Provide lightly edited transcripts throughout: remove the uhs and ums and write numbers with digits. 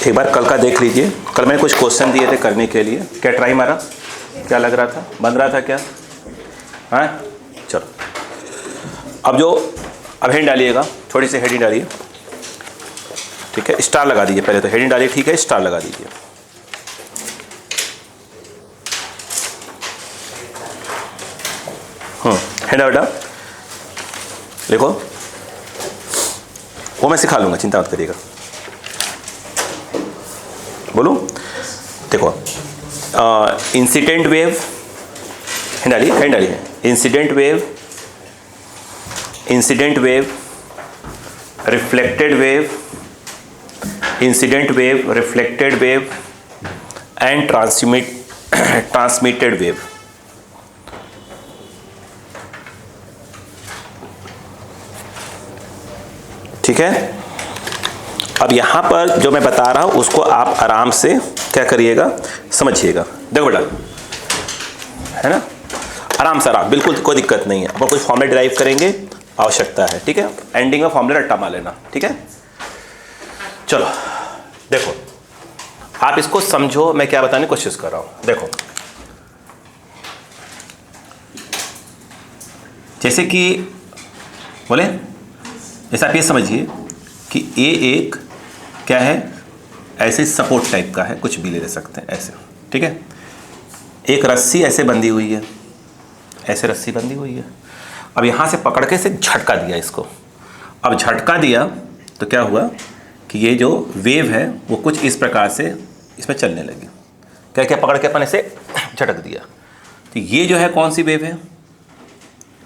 एक बार कल का देख लीजिए, कल मैंने कुछ क्वेश्चन दिए थे करने के लिए। क्या ट्राई मारा? क्या लग रहा था? बन रहा था क्या? हाँ चलो, अब हेडिंग डालिएगा, थोड़ी सी हेडिंग डालिए, ठीक है। स्टार लगा दीजिए, पहले तो हेडिंग डालिए, ठीक है, स्टार लगा दीजिए। हेडा बेटा देखो, वो मैं सिखा लूँगा, चिंता मत करिएगा। बोलूँ? देखो, इंसिडेंट वेव, हेड डालिए, incident wave, reflected wave, incident wave, reflected wave and transmitted wave. ठीक है। अब यहां पर जो मैं बता रहा हूं उसको आप आराम से क्या करिएगा, समझिएगा। देखो बेटा, है ना, आराम से, आराम, बिल्कुल कोई दिक्कत नहीं है। अब कोई फॉर्मूला डिराइव करेंगे, आवश्यकता है, ठीक है। एंडिंग में फॉर्मूला रट्टा मार लेना, ठीक है। चलो देखो, आप इसको समझो, मैं क्या बताने की कोशिश कर रहा हूं। देखो, जैसे कि बोले, जैसे आप ये समझिए कि ए एक क्या है, ऐसे सपोर्ट टाइप का है, कुछ भी ले सकते हैं ऐसे, ठीक है। एक रस्सी ऐसे बंधी हुई है, ऐसे रस्सी बंधी हुई है। अब यहाँ से पकड़ के से झटका दिया इसको। अब झटका दिया तो क्या हुआ कि ये जो वेव है वो कुछ इस प्रकार से इसमें चलने लगी। क्या क्या पकड़ के अपन ऐसे झटक दिया, तो ये जो है कौन सी वेव है,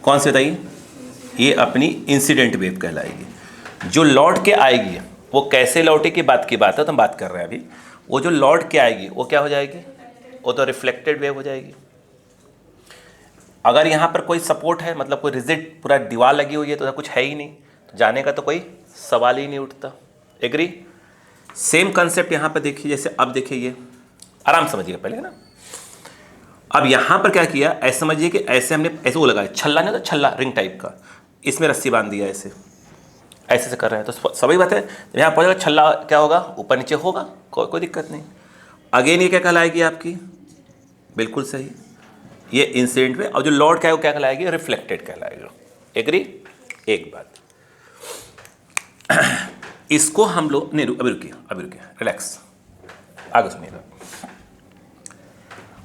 कौन सी बताइए? ये अपनी इंसिडेंट वेव कहलाएगी। जो लौट के आएगी, वो कैसे लौटे की बात है, तो हम बात कर रहे हैं अभी। वो जो लौट के आएगी वो क्या हो जाएगी? वो तो रिफ्लेक्टेड वेव हो जाएगी। अगर यहाँ पर कोई सपोर्ट है, मतलब कोई रिजिड पूरा दीवार लगी हुई है, तो कुछ है ही नहीं, तो जाने का तो कोई सवाल ही नहीं उठता। एग्री? सेम कंसेप्ट यहाँ पर देखिए, जैसे अब देखिए, ये आराम समझिएगा पहले, है ना। अब यहाँ पर क्या किया, ऐसे समझिए कि ऐसे हमने ऐसे वो लगाया, छल्ला नहीं, तो छल्ला रिंग टाइप का, इसमें रस्सी बांध दिया, ऐसे से कर रहे हैं, तो सभी बात है। यहाँ पहुँचेगा छल्ला क्या होगा, ऊपर नीचे होगा, कोई दिक्कत नहीं। अगेन ये क्या कहलाएगी आपकी? बिल्कुल सही, ये इंसिडेंट में। और जो लौट क्या है वो क्या कहलाएगी? रिफ्लेक्टेड कहलाएगा। एग्री? एक बात, इसको हम लोग नहीं, अभी रुकिए, रिलैक्स, आगे सुनिएगा।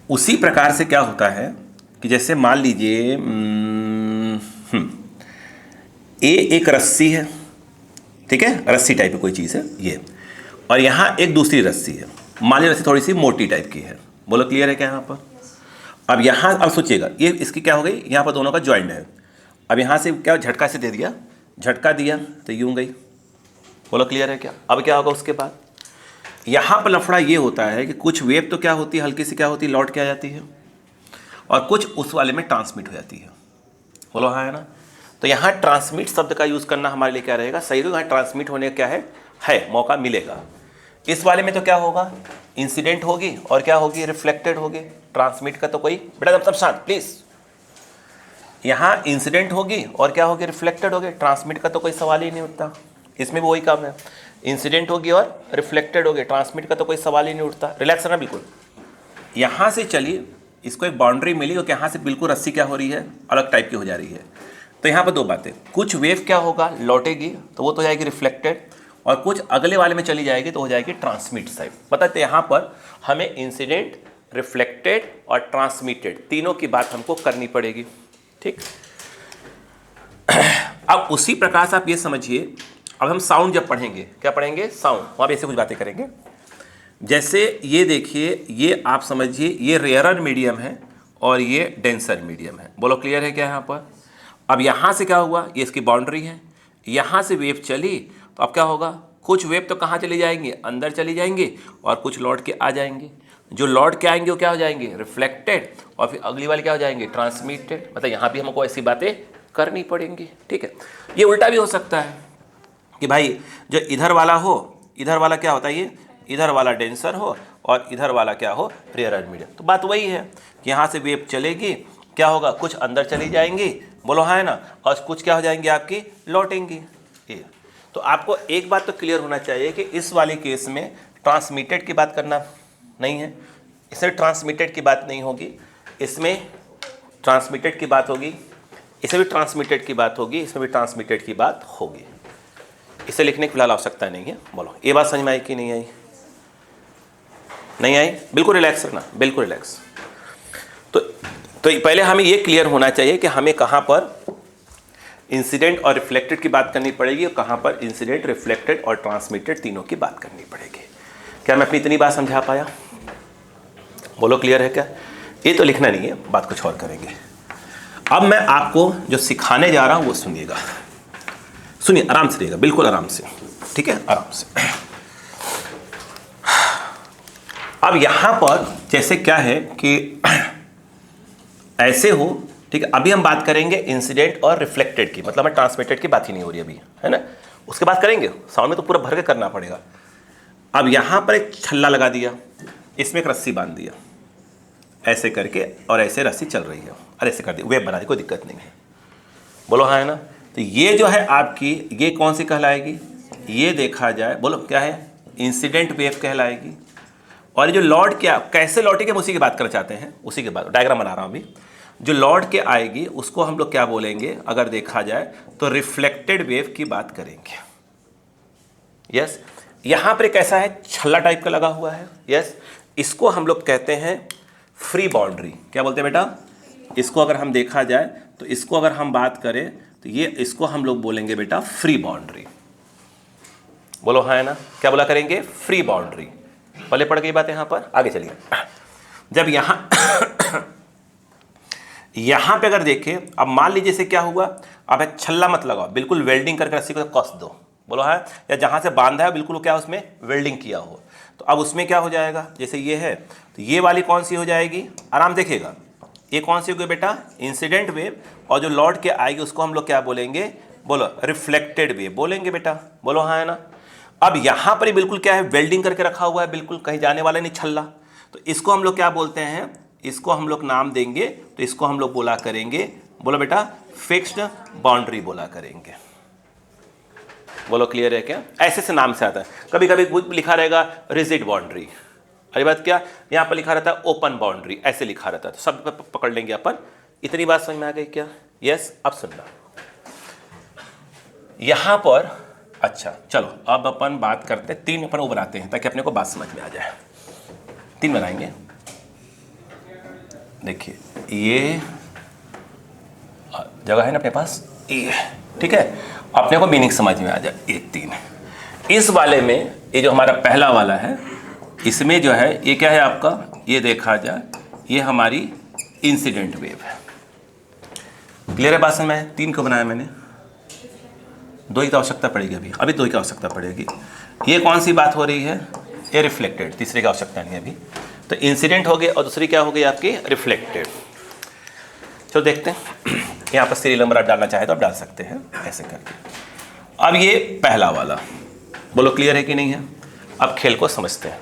उसी प्रकार से क्या होता है कि जैसे मान लीजिए ए एक रस्सी है, ठीक है, रस्सी टाइप की कोई चीज़ है ये, और यहाँ एक दूसरी रस्सी है। मान लीजिए रस्सी थोड़ी सी मोटी टाइप की है। बोलो क्लियर है क्या यहाँ पर? अब यहाँ अब सोचिएगा, ये इसकी क्या हो गई, यहाँ पर दोनों का जॉइंट है। अब यहाँ से क्या झटका से दे दिया, झटका दिया तो यूँ गई। बोलो क्लियर है क्या? अब क्या होगा उसके बाद? यहाँ पर लफड़ा ये होता है कि कुछ वेव तो क्या होती है, हल्की सी क्या होती है, लौट के आ जाती है, और कुछ उस वाले में ट्रांसमिट हो जाती है। बोलो हाँ, है ना। तो यहाँ ट्रांसमिट शब्द का यूज़ करना हमारे लिए क्या रहेगा, सही रहेगा। यहाँ ट्रांसमिट होने का क्या है मौका मिलेगा। इस वाले में तो क्या होगा, इंसिडेंट होगी और क्या होगी, रिफ्लेक्टेड होगी। ट्रांसमिट का तो कोई, बेटा सब शांत प्लीज़, यहाँ इंसिडेंट होगी और क्या होगी, रिफ्लेक्टेड होगी। ट्रांसमिट का तो कोई सवाल ही नहीं उठता, इसमें भी वही काम है, इंसिडेंट होगी और रिफ्लेक्टेड होगी। ट्रांसमिट का तो कोई सवाल ही नहीं उठता। रिलैक्स रहना बिल्कुल। यहाँ से चलिए, इसको एक बाउंड्री मिली और यहाँ से बिल्कुल रस्सी क्या हो रही है, अलग टाइप की हो जा रही है। तो यहाँ पर दो बातें, कुछ वेव क्या होगा, लौटेगी तो वो तो हो जाएगी रिफ्लेक्टेड, और कुछ अगले वाले में चली जाएगी तो हो जाएगी ट्रांसमिट साइड। पता है, यहाँ पर हमें इंसिडेंट, रिफ्लेक्टेड और ट्रांसमिटेड तीनों की बात हमको करनी पड़ेगी, ठीक। अब उसी प्रकार से आप ये समझिए, अब हम साउंड जब पढ़ेंगे, क्या पढ़ेंगे, साउंड, वहाँ पे ऐसे कुछ बातें करेंगे। जैसे ये देखिए, ये आप समझिए, ये रेयरर मीडियम है और ये डेंसर मीडियम है। बोलो क्लियर है क्या यहाँ पर? अब यहाँ से क्या हुआ, ये इसकी बाउंड्री है, यहाँ से वेव चली तो अब क्या होगा, कुछ वेव तो कहाँ चली जाएंगे, अंदर चली जाएंगी, और कुछ लौट के आ जाएंगे। जो लौट के आएंगे वो क्या हो जाएंगे, रिफ्लेक्टेड, और फिर अगली वाली क्या हो जाएंगे, ट्रांसमिटेड। मतलब यहाँ भी हमको ऐसी बातें करनी पड़ेंगी, ठीक है। ये उल्टा भी हो सकता है कि भाई जो इधर वाला हो, इधर वाला क्या होता है, ये इधर वाला डेंसर हो और इधर वाला क्या हो, रेयरर मीडियम। तो बात वही है कि यहाँ से वेव चलेगी, क्या होगा, कुछ अंदर चली जाएंगी, बोलो हाँ है ना, और कुछ क्या हो जाएंगी आपकी, लौटेंगी। ये तो आपको एक बात तो क्लियर होना चाहिए कि इस वाले केस में ट्रांसमिटेड की बात करना नहीं है, इसमें ट्रांसमिटेड की बात नहीं होगी, इसमें ट्रांसमिटेड की बात होगी, इसमें भी ट्रांसमिटेड की बात होगी, इसमें भी ट्रांसमिटेड की बात होगी। इसे लिखने की फिलहाल आवश्यकता नहीं है। बोलो ये बात समझ में आई कि नहीं आई? नहीं आई? बिल्कुल रिलैक्स रखना, बिल्कुल रिलैक्स। तो पहले हमें ये क्लियर होना चाहिए कि हमें कहाँ पर इंसिडेंट और रिफ्लेक्टेड की बात करनी पड़ेगी और कहाँ पर इंसिडेंट, रिफ्लेक्टेड और ट्रांसमिटेड तीनों की बात करनी पड़ेगी। क्या मैं अपनी इतनी बात समझा पाया? बोलो क्लियर है क्या? ये तो लिखना नहीं है, बात कुछ और करेंगे। अब मैं आपको जो सिखाने जा रहा हूँ वो सुनिएगा, सुनिए आराम से रहिएगा, बिल्कुल आराम से, ठीक है, आराम से। अब यहाँ पर जैसे क्या है कि ऐसे हो, ठीक है, अभी हम बात करेंगे इंसिडेंट और रिफ्लेक्टेड की, मतलब हमें ट्रांसमिटेड की बात ही नहीं हो रही अभी, है ना, उसके बाद करेंगे। साउंड में तो पूरा भर के करना पड़ेगा। अब यहाँ पर एक छल्ला लगा दिया, इसमें एक रस्सी बांध दिया ऐसे करके, और ऐसे रस्सी चल रही है और ऐसे कर दी, वेब बना दी, कोई दिक्कत नहीं है। बोलो हाँ है ना? तो ये जो है आपकी, ये कौन सी कहलाएगी? ये देखा जाए, बोलो क्या है? इंसिडेंट वेव कहलाएगी। और ये जो लौट के कैसे लौटेगी हम उसी की बात करना चाहते हैं, उसी के बाद डायग्राम बना रहा हूँ अभी। जो लौट के आएगी उसको हम लोग क्या बोलेंगे? अगर देखा जाए तो रिफ्लेक्टेड वेव की बात करेंगे। यस, यहाँ पर एक ऐसा है छल्ला टाइप का लगा हुआ है, यस, इसको हम लोग कहते हैं फ्री बाउंड्री। क्या बोलते हैं बेटा? इसको अगर हम देखा जाए तो इसको अगर हम बात करें तो ये, इसको हम लोग बोलेंगे बेटा फ्री बाउंड्री। बोलो हाँ है ना? क्या बोला करेंगे? Free boundary. पहले पढ़ गई बात यहाँ पर, आगे चलिए। जब यहाँ यहाँ पे अगर देखें, अब मान लीजिए से क्या हुआ, अब एक छल्ला मत लगाओ, बिल्कुल वेल्डिंग करके रस्सी को कस दो। बोलो है, या जहाँ से बांधा है बिल्कुल क्या उसमें वेल्डिंग किया हो, तो अब उसमें क्या हो जाएगा? जैसे ये है तो ये वाली कौन सी हो जाएगी? आराम देखिएगा, ये कौन सी होगी बेटा? Incident wave. और जो लौट के आएगी उसको हम लोग क्या बोलेंगे? बोलो रिफ्लेक्टेड वेव बोलेंगे बेटा। बोलो हाँ है ना? अब यहाँ पर ही बिल्कुल क्या है, वेल्डिंग करके रखा हुआ है, बिल्कुल कहीं जाने वाला नहीं छल्ला, तो इसको हम लोग क्या बोलते हैं? इसको हम लोग नाम देंगे, तो इसको हम लोग बोला करेंगे, बोलो बेटा फिक्स्ड बाउंड्री बोला करेंगे। बोलो क्लियर है क्या? ऐसे से नाम से आता है। कभी कभी लिखा रहेगा रिजिड बाउंड्री, अरे बात क्या, यहाँ पर लिखा रहता है ओपन बाउंड्री, ऐसे लिखा रहता है, तो सब पकड़ लेंगे अपन। इतनी बात समझ में आ गई क्या? यस। अब सुनना यहाँ पर, अच्छा चलो अब अपन बात करते हैं, 3 अपन वो बनाते हैं ताकि अपने को बात समझ में आ जाए। 3 बनाएंगे। देखिए ये जगह है ना अपने पास, ये ठीक है, अपने को मीनिंग समझ में आ जाए। 1 3 इस वाले में, ये जो हमारा पहला वाला है, इसमें जो है ये क्या है आपका, ये देखा जाए ये हमारी इंसिडेंट वेव है। क्लियर है बात समझ में? 3 को बनाया मैंने, 2 की आवश्यकता पड़ेगी अभी 2 की आवश्यकता पड़ेगी। ये कौन सी बात हो रही है? ये रिफ्लेक्टेड, तीसरे की आवश्यकता नहीं अभी। तो इंसिडेंट हो गए और दूसरी क्या हो गई आपकी? रिफ्लेक्टेड। चलो देखते हैं, यहाँ पर सीरियल नंबर आप डालना चाहे तो आप डाल सकते हैं ऐसे करके। अब ये पहला वाला, बोलो क्लियर है कि नहीं है? अब खेल को समझते हैं,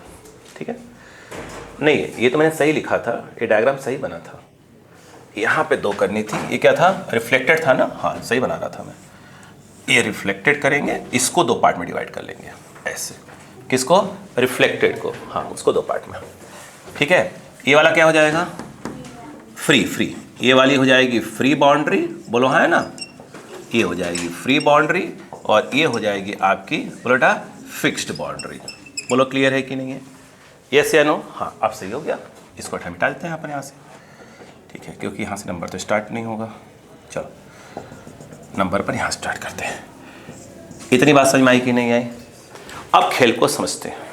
ठीक है? नहीं ये तो मैंने सही लिखा था, ये डायग्राम सही बना था, यहाँ पे 2 करनी थी। ये क्या था? रिफ्लेक्टेड था ना? हाँ सही बना रहा था मैं। ये रिफ्लेक्टेड करेंगे, इसको 2 पार्ट में डिवाइड कर लेंगे ऐसे। किसको? रिफ्लेक्टेड को, हाँ उसको 2 पार्ट में, ठीक है। ये वाला क्या हो जाएगा? फ्री। ये वाली हो जाएगी फ्री बाउंड्री, बोलो हाँ है ना? ये हो जाएगी फ्री बाउंड्री और ये हो जाएगी आपकी, बोलो बेटा फिक्स्ड बाउंड्री। बोलो क्लियर है कि नहीं है? यस या नो? हाँ अब सही हो गया। इसको मिटा देते हैं अपन यहाँ से, ठीक है, क्योंकि यहाँ से नंबर तो स्टार्ट नहीं होगा। चलो नंबर पर यहाँ स्टार्ट करते हैं। इतनी बात समझ में आई कि नहीं आई? अब खेल को समझते हैं।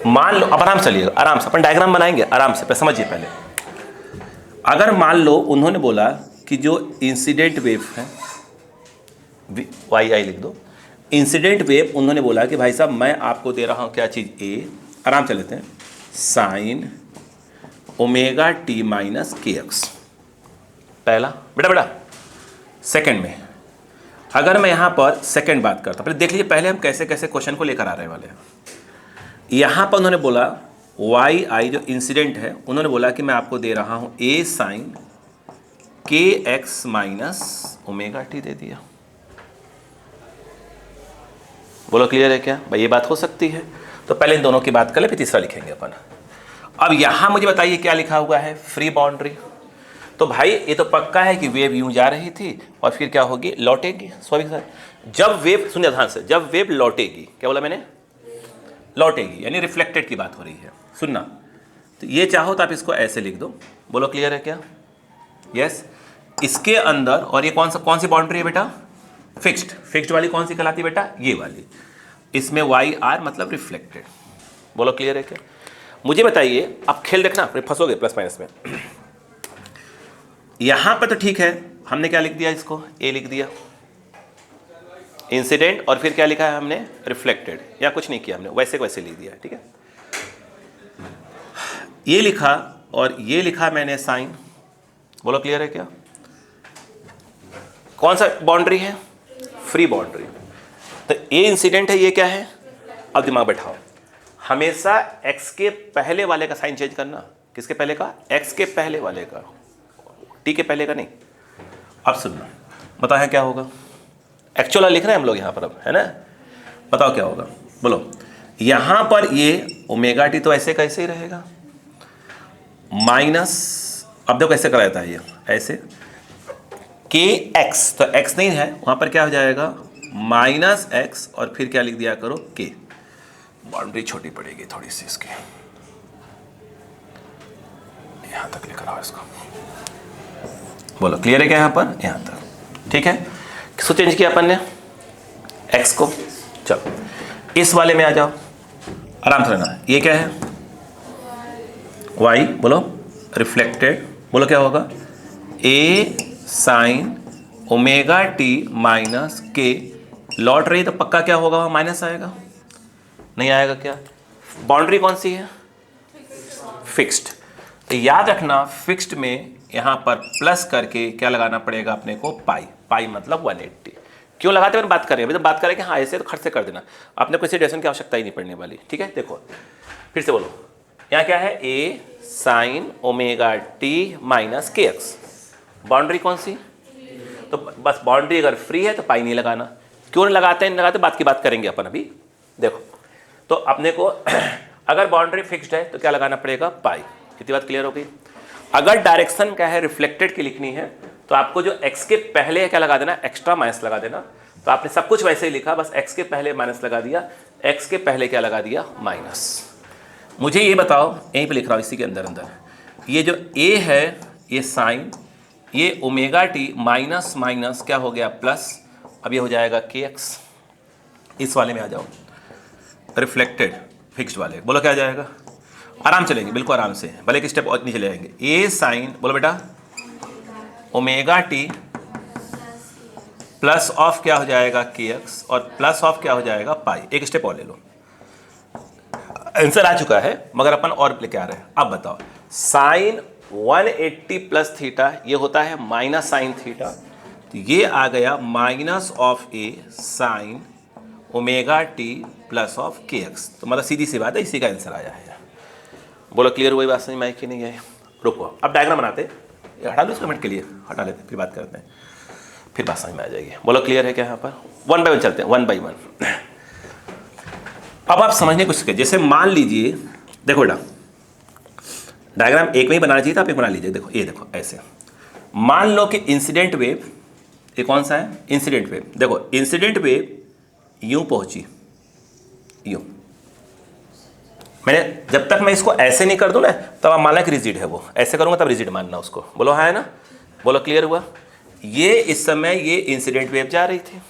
मान लो, अब आराम से चलिएगा, आराम से अपन डायग्राम बनाएंगे, आराम से समझिए पहले। अगर मान लो उन्होंने बोला कि जो इंसिडेंट वेव है, वाई आई लिख दो, इंसिडेंट वेव, उन्होंने बोला कि भाई साहब मैं आपको दे रहा हूँ क्या चीज़? ए, आराम से लेते हैं, साइन ओमेगा टी माइनस के एक्स। पहला बेटा सेकंड में अगर मैं यहाँ पर सेकंड बात करता हूँ, पहले देख लीजिए पहले हम कैसे कैसे क्वेश्चन को लेकर आ रहे वाले हैं। यहाँ पर उन्होंने बोला वाई आई जो इंसिडेंट है, उन्होंने बोला कि मैं आपको दे रहा हूँ ए साइन के एक्स माइनस ओमेगा टी दे दिया। बोलो क्लियर है क्या भाई? ये बात हो सकती है। तो पहले इन दोनों की बात कर ले, फिर तीसरा लिखेंगे अपन। अब यहां मुझे बताइए क्या लिखा हुआ है, फ्री बाउंड्री। तो भाई ये तो पक्का है कि वेव यूं जा रही थी और फिर क्या होगी, लौटेगी। सॉरी सर, जब वेव, सुनिए ध्यान से, जब वेव लौटेगी, क्या बोला मैंने, लौटेगी, यानी रिफ्लेक्टेड की बात हो रही है। सुनना, तो ये चाहो तो आप इसको ऐसे लिख दो, बोलो क्लियर है क्या? यस। इसके अंदर, और ये कौन सी बाउंड्री है बेटा, फिक्स्ड वाली कौन सी कहलाती है बेटा, ये वाली। इसमें वाई आर मतलब रिफ्लेक्टेड। बोलो क्लियर है क्या? मुझे बताइए, आप खेल देखना, फिर फंसोगे प्लस माइनस में। यहां पर तो ठीक है, हमने क्या लिख दिया, इसको ए लिख दिया, इंसिडेंट, और फिर क्या लिखा है हमने, रिफ्लेक्टेड, या कुछ नहीं किया हमने, वैसे वैसे लिख दिया, ठीक है। ये लिखा और ये लिखा मैंने साइन। बोलो क्लियर है क्या? कौन सा बाउंड्री है, फ्री बाउंड्री। तो ये इंसिडेंट है, ये क्या है, अब दिमाग बैठाओ, हमेशा एक्स के पहले वाले का साइन चेंज करना। किसके पहले का, एक्स के पहले वाले का, टी के पहले का नहीं। अब सुनना, बताओ है क्या होगा, एक्चुअल लिख रहे हैं हम लोग यहाँ पर अब, है ना। बताओ क्या होगा, बोलो। यहाँ पर ये ओमेगा टी तो ऐसे कैसे ही रहेगा, माइनस, अब देखो कैसे कराया था ये, ऐसे के एक्स, तो एक्स नहीं है वहाँ पर, क्या हो जाएगा, माइनस एक्स, और फिर क्या लिख दिया करो, के। बाउंड्री छोटी पड़ेगी थोड़ी सी इसकी, यहाँ तक लिख रहा हूँ इसको। बोलो क्लियर है क्या यहाँ पर, यहाँ तक, ठीक है। किसको चेंज किया अपन ने, एक्स को। चलो इस वाले में आ जाओ, आराम से रहना। ये क्या है, वाई, बोलो रिफ्लेक्टेड, बोलो क्या होगा, ए साइन ओमेगा टी माइनस के, लौट रही तो पक्का क्या होगा, वहाँ माइनस आएगा, नहीं आएगा क्या। बाउंड्री कौन सी है, फिक्स्ड। तो याद रखना, फिक्स्ड में यहाँ पर प्लस करके क्या लगाना पड़ेगा अपने को, पाई। पाई मतलब 180। क्यों लगाते हैं, बात करें अभी, तो बात करें कि हाँ ऐसे तो खर्च से कर देना, आपने कोई सिचुएशन की आवश्यकता ही नहीं पड़ने वाली, ठीक है। देखो फिर से बोलो, यहाँ क्या है, ए साइन ओमेगा टी माइनस के एक्स, बाउंड्री कौन सी, तो बस बाउंड्री अगर फ्री है तो पाई नहीं लगाना। क्यों नहीं लगाते, नहीं लगाते, बात की बात करेंगे अपन अभी। देखो तो अपने को अगर बाउंड्री फिक्स्ड है तो क्या लगाना पड़ेगा, पाई। कितनी बात क्लियर हो गई। अगर डायरेक्शन क्या है, रिफ्लेक्टेड की लिखनी है, तो आपको जो x के पहले क्या लगा देना, एक्स्ट्रा माइनस लगा देना। तो आपने सब कुछ वैसे ही लिखा, बस x के पहले माइनस लगा दिया, x के पहले क्या लगा दिया, माइनस। मुझे ये बताओ, यहीं पे लिख रहा हूँ इसी के अंदर अंदर, ये जो a है ये साइन, ये ओमेगा टी माइनस माइनस क्या हो गया, प्लस। अब ये हो जाएगा kx। इस वाले में आ जाओ, रिफ्लेक्टेड फिक्स्ड वाले, बोलो क्या आ जाएगा, आराम चलेंगे, बिल्कुल आराम से, भले एक स्टेप और नीचे ले जाएंगे। ए साइन, बोलो बेटा, ओमेगा टी प्लस ऑफ क्या हो जाएगा, के एक्स, और प्लस ऑफ क्या हो जाएगा, पाई। एक स्टेप और ले लो, आंसर आ चुका है, मगर अपन और लेके आ रहे हैं। अब बताओ, साइन 180 प्लस थीटा, ये होता है माइनस साइन थीटा, तो ये आ गया minus of A sine omega T plus of के एक्स। तो मतलब सीधी सी बात है, इसी का आंसर आया है। बोलो क्लियर हुई बात, समझ में आई कि नहीं है। रुको अब डायग्राम बनाते, हटा दो इसको मिनट के लिए, हटा लेते फिर बात करते हैं, फिर बात समझ में आ जाएगी। बोलो क्लियर है क्या, यहाँ पर 1 बाय 1 चलते हैं, 1 बाय 1। अब आप समझने कुछ के, जैसे मान लीजिए, देखो बेटा डायग्राम एक में ही बनाना चाहिए था, आप एक बना लीजिए। देखो ये देखो ऐसे, मान लो कि इंसिडेंट वेव, ये कौन सा है, इंसिडेंट वेव। देखो इंसिडेंट वेव यूं पहुंची, यूं, मैंने जब तक मैं इसको ऐसे नहीं कर दूं ना, तब आप मानना कि रिजिड है वो, ऐसे करूंगा तब रिजिड मानना उसको। बोलो हाँ है ना, बोलो क्लियर हुआ। ये इस समय ये इंसिडेंट वेव जा रही थी,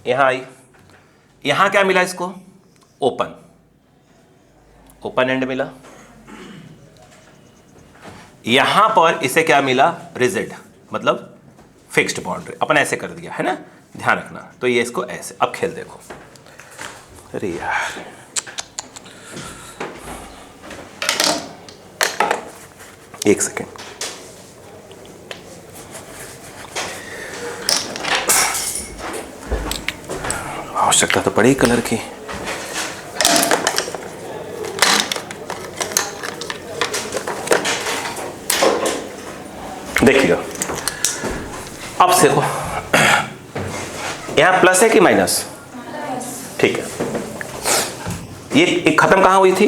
यहां आई, यहां क्या मिला इसको, ओपन, ओपन एंड मिला। यहां पर इसे क्या मिला, रिजिड, मतलब फिक्स्ड बाउंड्री। अपन ऐसे कर दिया है ना, ध्यान रखना। तो ये इसको ऐसे, अब खेल देखो, अरे यार एक सेकेंड, आवश्यकता तो पड़ी कलर की। देखिएगा अब देखो, यहां प्लस है कि माइनस, ठीक है। ये एक खत्म कहाँ हुई थी,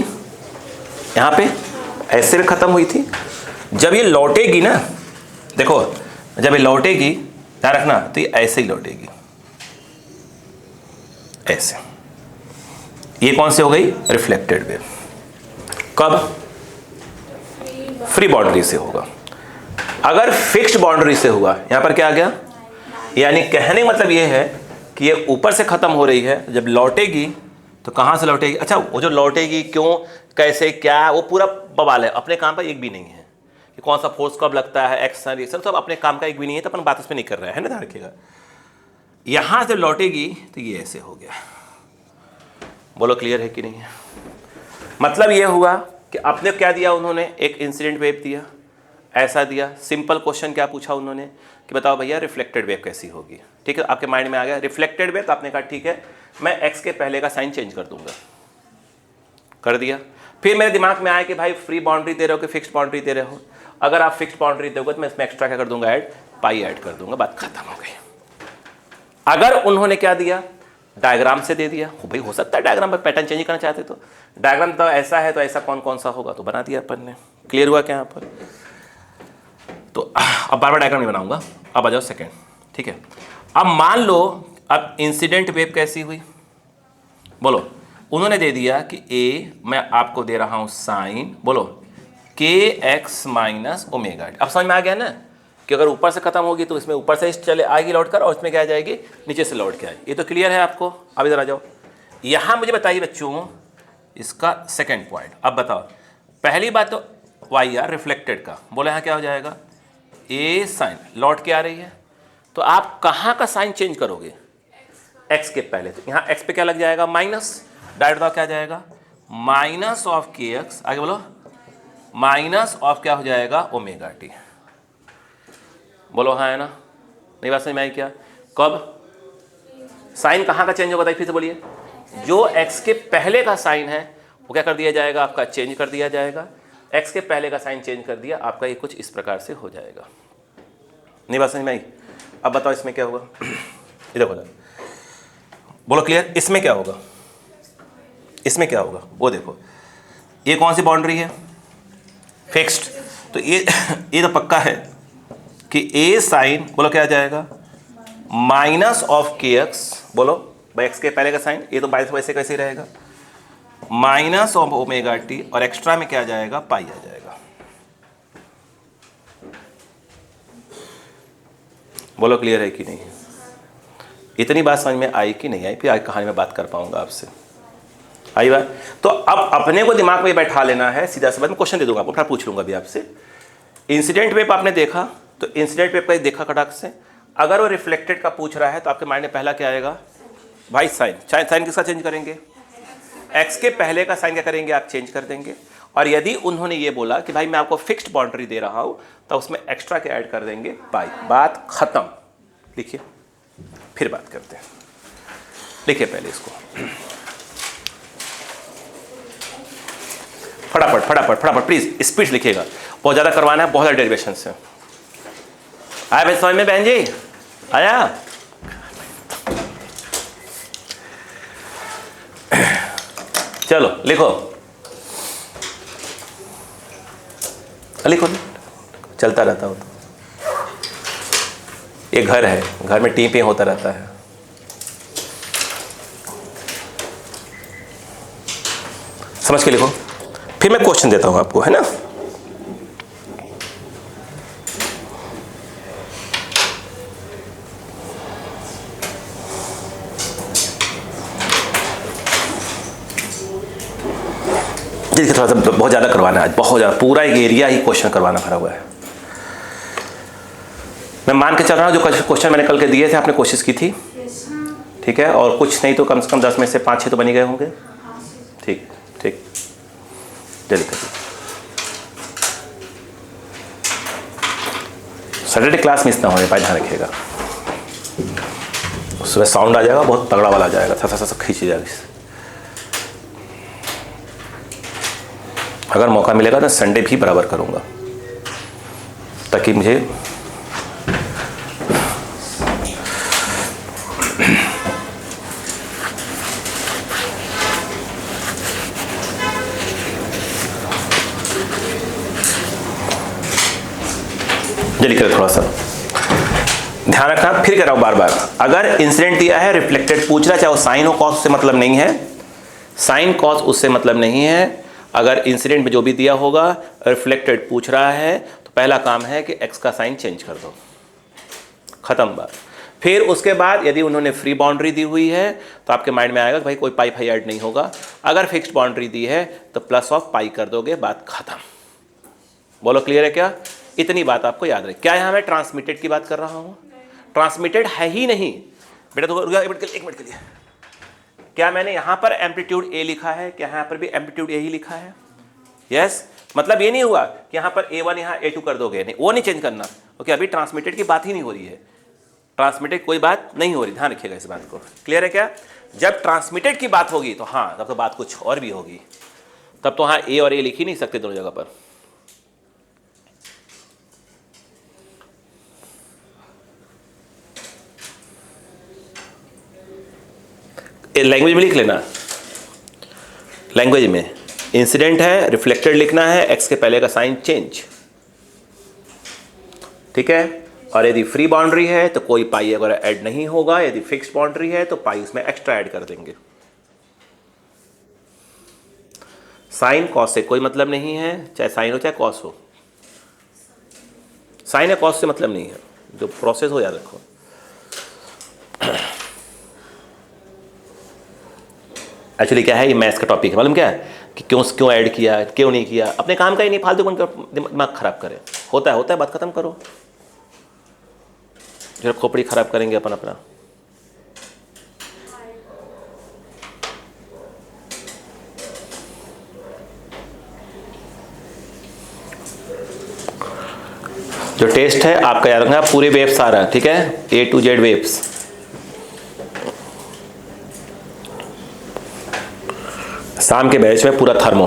यहाँ पे ऐसे में खत्म हुई थी। जब ये लौटेगी ना, देखो जब ये लौटेगी ध्यान रखना, तो ये ऐसे ही लौटेगी, ऐसे। ये कौन से हो गई, रिफ्लेक्टेड वेव। कब, फ्री बाउंड्री से होगा। अगर फिक्स्ड बाउंड्री से हुआ, यहां पर क्या आ गया, यानी कहने का मतलब ये है कि ये ऊपर से खत्म हो रही है, जब लौटेगी तो कहां से लौटेगी। अच्छा, वो जो लौटेगी क्यों, कैसे, क्या, वो पूरा बवाल है, अपने काम पर एक भी नहीं है कि कौन सा फोर्स कब लगता है, एक्शन रिएक्शन, सब अपने काम का एक भी नहीं है, तो अपन बात उस पर नहीं कर रहे हैं ना, ध्यान रखिएगा। यहां से लौटेगी तो ये ऐसे हो गया। बोलो क्लियर है कि नहीं है। मतलब ये हुआ कि आपने क्या दिया, उन्होंने एक इंसिडेंट वेव दिया, ऐसा दिया। सिंपल क्वेश्चन क्या पूछा उन्होंने कि बताओ भैया रिफ्लेक्टेड वेव कैसी होगी। ठीक है, आपके माइंड में आ गया रिफ्लेक्टेड वेव, तो आपने कहा ठीक है मैं एक्स के पहले का साइन चेंज कर दूंगा, कर दिया। फिर मेरे दिमाग में आया कि भाई फ्री बाउंड्री दे रहे हो कि फिक्स्ड बाउंड्री दे रहे हो। अगर आप फिक्स्ड बाउंड्री दोगे तो मैं इसमें एक्स्ट्रा क्या कर दूंगा, ऐड, पाई ऐड कर दूंगा, बात खत्म हो गई। अगर उन्होंने क्या दिया, डायग्राम से दे दिया, भाई हो सकता है डायग्राम पर पैटर्न चेंज करना चाहते तो डायग्राम तो ऐसा है, तो ऐसा कौन कौन सा होगा, तो बना दिया अपन ने। क्लियर हुआ क्या यहाँ पर। तो अब बार बार डायग्राम नहीं बनाऊंगा, अब आ जाओ सेकेंड। ठीक है, अब मान लो अब इंसिडेंट वेव कैसी हुई, बोलो। उन्होंने दे दिया कि ए, मैं आपको दे रहा हूं साइन, बोलो के एक्स माइनस ओमेगा। अब समझ में आ गया ना कि अगर ऊपर से खत्म होगी तो इसमें ऊपर से चले आएगी लौट कर, और इसमें क्या आ जाएगी, नीचे से लौट के आएगी। ये तो क्लियर है आपको। अब इधर आ जाओ, यहां मुझे बताइए बच्चों इसका सेकेंड पॉइंट। अब बताओ, पहली बात तो वाई आर रिफ्लेक्टेड का, बोले यहाँ क्या हो जाएगा, ए साइन लौट के आ रही है, तो आप कहाँ का साइन चेंज करोगे, एक्स के पहले। तो यहाँ एक्स पे क्या लग जाएगा, माइनस, डायरेक्ट बताओ क्या जाएगा, माइनस ऑफ के एक्स, आगे बोलो, माइनस ऑफ क्या हो जाएगा, ओमेगा टी। बोलो हाँ है ना, नहीं बात समझ में आई क्या। कब साइन कहाँ का चेंज होगा, बताइए फिर से बोलिए। जो एक्स के पहले का साइन है वो क्या कर दिया जाएगा, आपका चेंज कर दिया जाएगा। एक्स के पहले का साइन चेंज कर दिया, आपका ये कुछ इस प्रकार से हो जाएगा। नहीं बात समझ में आई। अब बताओ इसमें क्या होगा, इधर बोलो, बोलो क्लियर, इसमें क्या होगा, इसमें क्या होगा, वो देखो। ये कौन सी बाउंड्री है, फिक्स्ड, तो ये तो पक्का है कि ए साइन, बोलो क्या आ जाएगा, माइनस ऑफ के एक्स, बोलो भाई एक्स के पहले का साइन, ये तो बाईस वैसे कैसे रहेगा, माइनस ऑफ ओमेगा टी, और एक्स्ट्रा में क्या आ जाएगा, पाई आ जाएगा। बोलो क्लियर है कि नहीं। इतनी बात समझ में आई कि नहीं आई, फिर आगे कहानी में बात कर पाऊंगा आपसे, आई बात। तो अब अपने को दिमाग में बैठा लेना है, सीधा सा मैं क्वेश्चन दे दूंगा, आपको पूछ लूंगा अभी आपसे। इंसिडेंट वेव आपने देखा, तो इंसिडेंट वेव का देखा कटाक से, अगर वो रिफ्लेक्टेड का पूछ रहा है तो आपके माइंड में पहला क्या आएगा, भाई साइन। साइन किसका चेंज करेंगे, एक्स के पहले का साइन क्या करेंगे, आप चेंज कर देंगे। और यदि उन्होंने ये बोला कि भाई मैं आपको फिक्स्ड बाउंड्री दे रहा हूं, तो उसमें एक्स्ट्रा क्या ऐड कर देंगे, पाई, बात खत्म। लिखिए, फिर बात करते हैं। लिखिए पहले इसको, फटाफट फटाफट फटाफट, प्लीज स्पीड लिखिएगा, बहुत ज़्यादा करवाना है, बहुत ज़्यादा डेरिवेशन से। आया भाई समझ में बहन जी, आया। चलो लिखो, लिखो, चलता रहता हो। ये घर है, घर में टी पे होता रहता है। समझ के लिखो, फिर मैं क्वेश्चन देता हूं आपको, है ना। देखिए थोड़ा सा बहुत ज़्यादा करवाना है आज, बहुत ज़्यादा, पूरा एक एरिया ही क्वेश्चन करवाना भरा हुआ है। मैं मान के चल रहा हूँ जो क्वेश्चन मैंने कल के दिए थे आपने कोशिश की थी, ठीक है, और कुछ नहीं तो कम से कम 10 में से 5-6 तो बन ही गए होंगे। ठीक ठीक, जल्दी करिए। सैटरडे क्लास मिस ना होने पाए, ध्यान रखिएगा। उसमें साउंड आ जाएगा, बहुत तगड़ा वाला आ जाएगा, सा खींची जाएगी। अगर मौका मिलेगा तो संडे भी बराबर करूंगा, ताकि मुझे जो लिख रहे थोड़ा सा ध्यान रखना, फिर कह रहा हूं बार बार, अगर इंसिडेंट दिया है रिफ्लेक्टेड पूछ रहा है, चाहे वो साइन हो कॉस, उससे मतलब नहीं है, साइन कॉस उससे मतलब नहीं है। अगर इंसिडेंट में जो भी दिया होगा रिफ्लेक्टेड पूछ रहा है तो पहला काम है कि एक्स का साइन चेंज कर दो, खत्म बात। फिर उसके बाद यदि उन्होंने फ्री बाउंड्री दी हुई है तो आपके माइंड में आएगा कि भाई कोई पाई फाई ऐड नहीं होगा। अगर फिक्स्ड बाउंड्री दी है तो प्लस ऑफ पाई कर दोगे, बात खत्म। बोलो क्लियर है क्या? इतनी बात आपको याद रहे। क्या यहाँ मैं ट्रांसमिटेड की बात कर रहा हूँ? ट्रांसमिटेड है ही नहीं बेटा। तो एक मिनट के लिए, क्या मैंने यहाँ पर एम्पलीट्यूड ए लिखा है? क्या यहाँ पर भी एम्पलीट्यूड ए ही लिखा है? यस मतलब ये नहीं हुआ कि यहाँ पर A1 यहाँ A2 कर दोगे, नहीं, वो नहीं चेंज करना। ओके, अभी ट्रांसमिटेड की बात ही नहीं हो रही है, ट्रांसमिटेड कोई बात नहीं हो रही, ध्यान रखिएगा इस बात को। क्लियर है क्या? जब ट्रांसमिटेड की बात होगी तो हाँ, तब तो बात कुछ और भी होगी, तब तो हाँ A और A लिख ही नहीं सकते दोनों जगह पर। लैंग्वेज में लिख लेना, लैंग्वेज में इंसिडेंट है, रिफ्लेक्टेड लिखना है, एक्स के पहले का साइन चेंज, ठीक है। और यदि फ्री बाउंड्री है तो कोई पाई अगर ऐड नहीं होगा, यदि फिक्स्ड बाउंड्री है तो पाई उसमें एक्स्ट्रा ऐड कर देंगे। साइन कॉस से कोई मतलब नहीं है, चाहे साइन हो चाहे कॉस हो, साइन या कॉस से मतलब नहीं है, जो प्रोसेस हो याद रखो। एक्चुअली क्या है, ये मैथ्स का टॉपिक है, मालूम क्या है कि क्यों ऐड किया, क्यों नहीं किया, अपने काम का ही नहीं, फालतू का दिमाग खराब करे। होता है बात खत्म करो, जब खोपड़ी खराब करेंगे अपन अपना। जो टेस्ट है आपका याद रखना, पूरे वेव्स आ रहा है, ठीक है, A to Z वेव्स। शाम के बैच में पूरा थर्मो,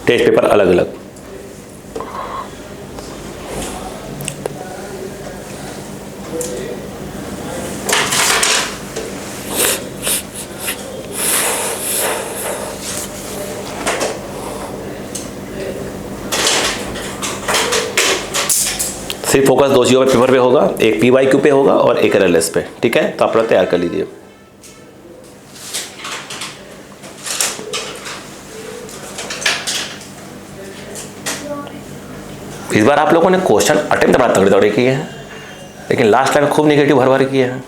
टेस्ट पेपर अलग अलग। सिर्फ फोकस दो चीज़ों पे पेपर पे होगा, एक PYQ पे होगा और एक LLS पे, ठीक है। तो आप अपना तैयार कर लीजिए। इस बार आप लोगों ने क्वेश्चन अटेम्प्ट बड़ा तगड़े तगड़े किए हैं, लेकिन लास्ट टाइम खूब निगेटिव भर भर किए हैं।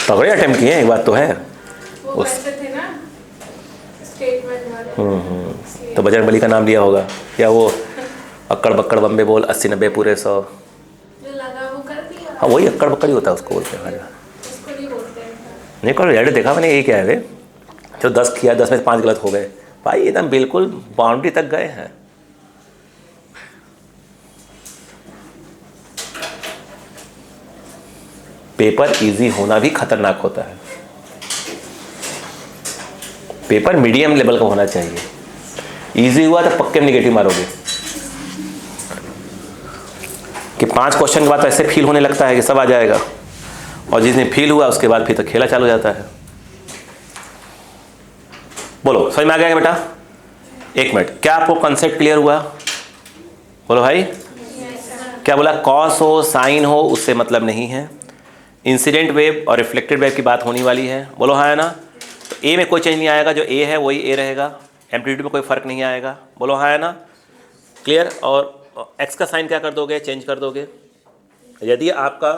तगड़े अटेम्प्ट किए हैं, ये बात तो है। वो वैसे थे ना स्टेटमेंट वाले। तो बजरंगबली का नाम लिया होगा, या वो अक्कड़ बक्कड़ बम्बे बोल 80-90 पूरे 100, जो लगा वो कर दिया। हाँ वही अक्कड़ बक्कड़ ही होता है, उसको बोलते हैं। उसको नहीं बोलते हैं। नहीं करो यार, देखा मैंने, यही क्या है रे, जो 10 किया 10 में से 5 गलत हो गए, भाई एकदम बिल्कुल बाउंड्री तक गए हैं। पेपर इजी होना भी खतरनाक होता है, पेपर मीडियम लेवल का होना चाहिए। इजी हुआ तो पक्के नेगेटिव मारोगे, कि 5 क्वेश्चन के बाद तो ऐसे फील होने लगता है कि सब आ जाएगा, और जिस दिन फील हुआ उसके बाद फिर तो खेला चालू हो जाता है। बोलो समझ में आ गया बेटा? एक मिनट, क्या आपको कंसेप्ट क्लियर हुआ? बोलो भाई। क्या बोला? कॉस हो साइन हो उससे मतलब नहीं है, इंसिडेंट वेव और रिफ्लेक्टेड वेव की बात होने वाली है। बोलो हाँ है ना? तो ए में कोई चेंज नहीं आएगा, जो ए है वही ए रहेगा, एम्पलीट्यूड में कोई फर्क नहीं आएगा। बोलो हाँ है ना? क्लियर? और एक्स का साइन क्या कर दोगे? चेंज कर दोगे। यदि आपका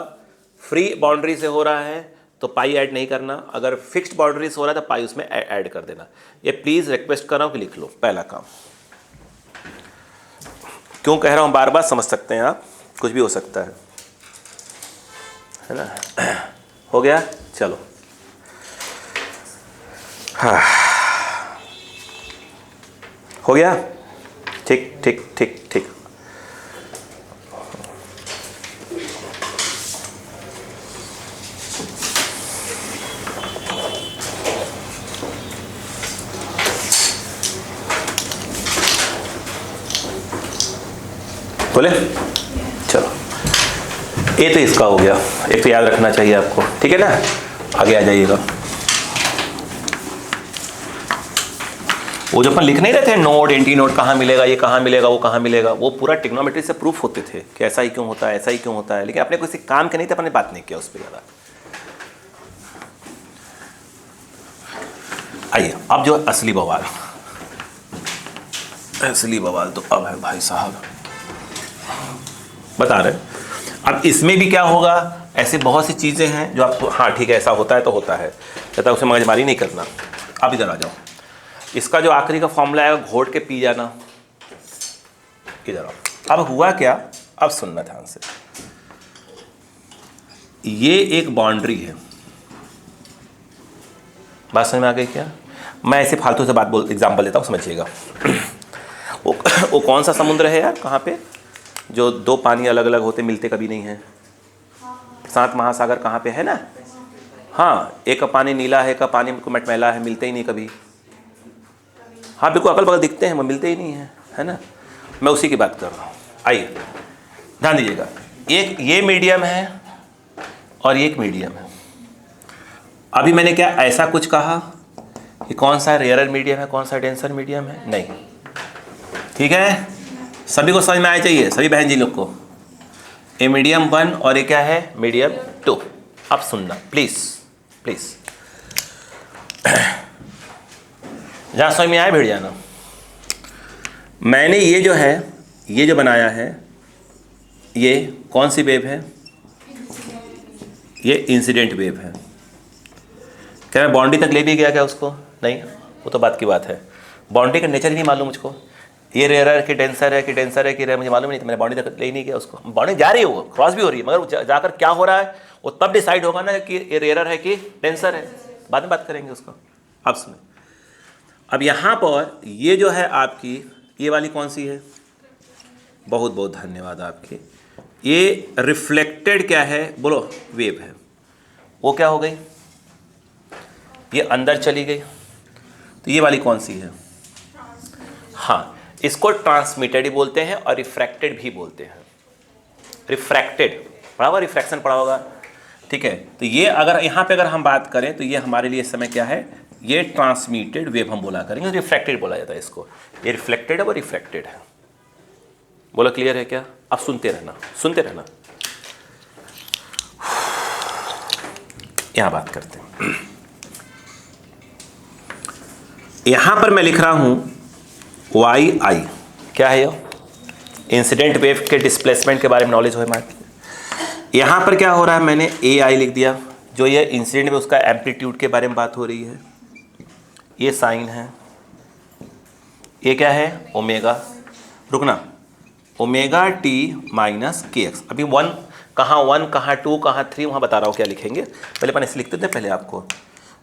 फ्री बाउंड्री से हो रहा है तो पाई ऐड नहीं करना, अगर फिक्स्ड बाउंड्री से हो रहा है तो पाई उसमें ऐड कर देना। ये प्लीज़ रिक्वेस्ट कर रहा हूँ कि लिख लो, पहला काम। क्यों कह रहा हूँ बार बार, समझ सकते हैं आप, कुछ भी हो सकता है ना? हो गया? चलो हाँ, हो गया? ठीक ठीक ठीक ठीक। बोले? चलो, ये तो इसका हो गया, एक तो याद रखना चाहिए आपको, ठीक है ना? आगे आ जाइएगा। वो जो अपन लिख नहीं रहे थे नोड एंटी नोड कहाँ मिलेगा, ये कहाँ मिलेगा, वो कहाँ मिलेगा, वो पूरा ट्रिग्नोमेट्री से प्रूफ होते थे कि ऐसा ही क्यों होता है, ऐसा ही क्यों होता है, लेकिन अपने किसी काम के नहीं थे, अपने बात नहीं किया उस पर ज़्यादा। आइए अब जो असली बवाल, असली बवाल तो अब है भाई साहब, बता रहे। अब इसमें भी क्या होगा, ऐसे बहुत सी चीज़ें हैं जो आपको, हाँ ठीक है ऐसा होता है तो होता है, कहता है उसे मगजमारी नहीं करना। अब इधर आ जाओ, इसका जो आखिरी का फॉर्मूला है घोट के पी जाना। इधर आओ, अब हुआ क्या, अब सुनना ध्यान से। ये एक बाउंड्री है, बात समझ में आ गई क्या? मैं ऐसे फालतू से बात बोल एग्जाम्पल देता हूँ, समझिएगा। वो कौन सा समुद्र है यार, कहाँ पे जो दो पानी अलग अलग होते मिलते कभी नहीं है? प्रशांत महासागर कहाँ पे है ना? हाँ, एक का पानी नीला है, का पानी मटमैला है, मिलते ही नहीं कभी। हाँ बिल्कुल अगल बगल दिखते हैं, वो मिलते ही नहीं है ना? मैं उसी की बात कर रहा हूँ। आइए ध्यान दीजिएगा, एक ये मीडियम है और एक मीडियम है। अभी मैंने क्या ऐसा कुछ कहा कि कौन सा रेयरर मीडियम है, कौन सा डेंसर मीडियम है? नहीं, ठीक है, सभी को समझ में आना चाहिए, सभी बहन जी लोग को। ये मीडियम 1 और ये क्या है, मीडियम 2। अब सुनना प्लीज प्लीज, जहाँ समझ में आए भिड़ जाना। मैंने ये जो है, ये जो बनाया है, ये कौन सी वेव है? ये इंसिडेंट वेव है। क्या मैं बाउंड्री तक ले भी गया क्या उसको? नहीं, वो तो बात की बात है। बाउंड्री का नेचर ही नहीं मालूम मुझको, ये रेयर है कि डेंसर है, कि डेंसर है कि रेयर, मुझे मालूम नहीं था। मैंने बाउंड्री तक ले ही नहीं गया उसको। बाउंड्री जा रही है, वो क्रॉस भी हो रही है, मगर जाकर क्या हो रहा है वो तब डिसाइड होगा ना कि ये रेयर है कि डेंसर है, बाद में बात करेंगे उसको। अब सुनो, अब यहाँ पर ये जो है आपकी, ये वाली कौन सी है? बहुत बहुत धन्यवाद आपके। ये रिफ्लेक्टेड क्या है बोलो? वेव है। वो क्या हो गई? ये अंदर चली गई। तो ये वाली कौन सी है? हाँ, इसको ट्रांसमिटेड ही बोलते हैं और रिफ्रैक्टेड भी बोलते हैं। रिफ्रैक्टेड पढ़ा होगा, रिफ्रैक्शन पढ़ा होगा, ठीक है। तो ये अगर यहाँ पे अगर हम बात करें तो ये हमारे लिए इस समय क्या है, ये ट्रांसमिटेड वेव हम बोला करेंगे, रिफ्रैक्टेड बोला जाता है इसको। ये रिफ्लेक्टेड है, वो रिफ्रैक्टेड है। बोलो क्लियर है क्या? अब सुनते रहना, सुनते रहना। यहाँ बात करते हैं। यहाँ पर मैं लिख रहा हूँ वाई आई, क्या है ये? इंसिडेंट वेव के डिस्प्लेसमेंट के बारे में नॉलेज हो हमारे। यहाँ पर क्या हो रहा है, मैंने ए आई लिख दिया, जो ये इंसिडेंट वेव उसका एम्पलीट्यूड के बारे में बात हो रही है। ये साइन है, ये क्या है? ओमेगा, रुकना, ओमेगा टी माइनस के एक्स। अभी 1 कहाँ 1 कहाँ 2 कहाँ 3 वहाँ बता रहा हूँ क्या लिखेंगे, पहले अपन ऐसे लिखते थे पहले आपको।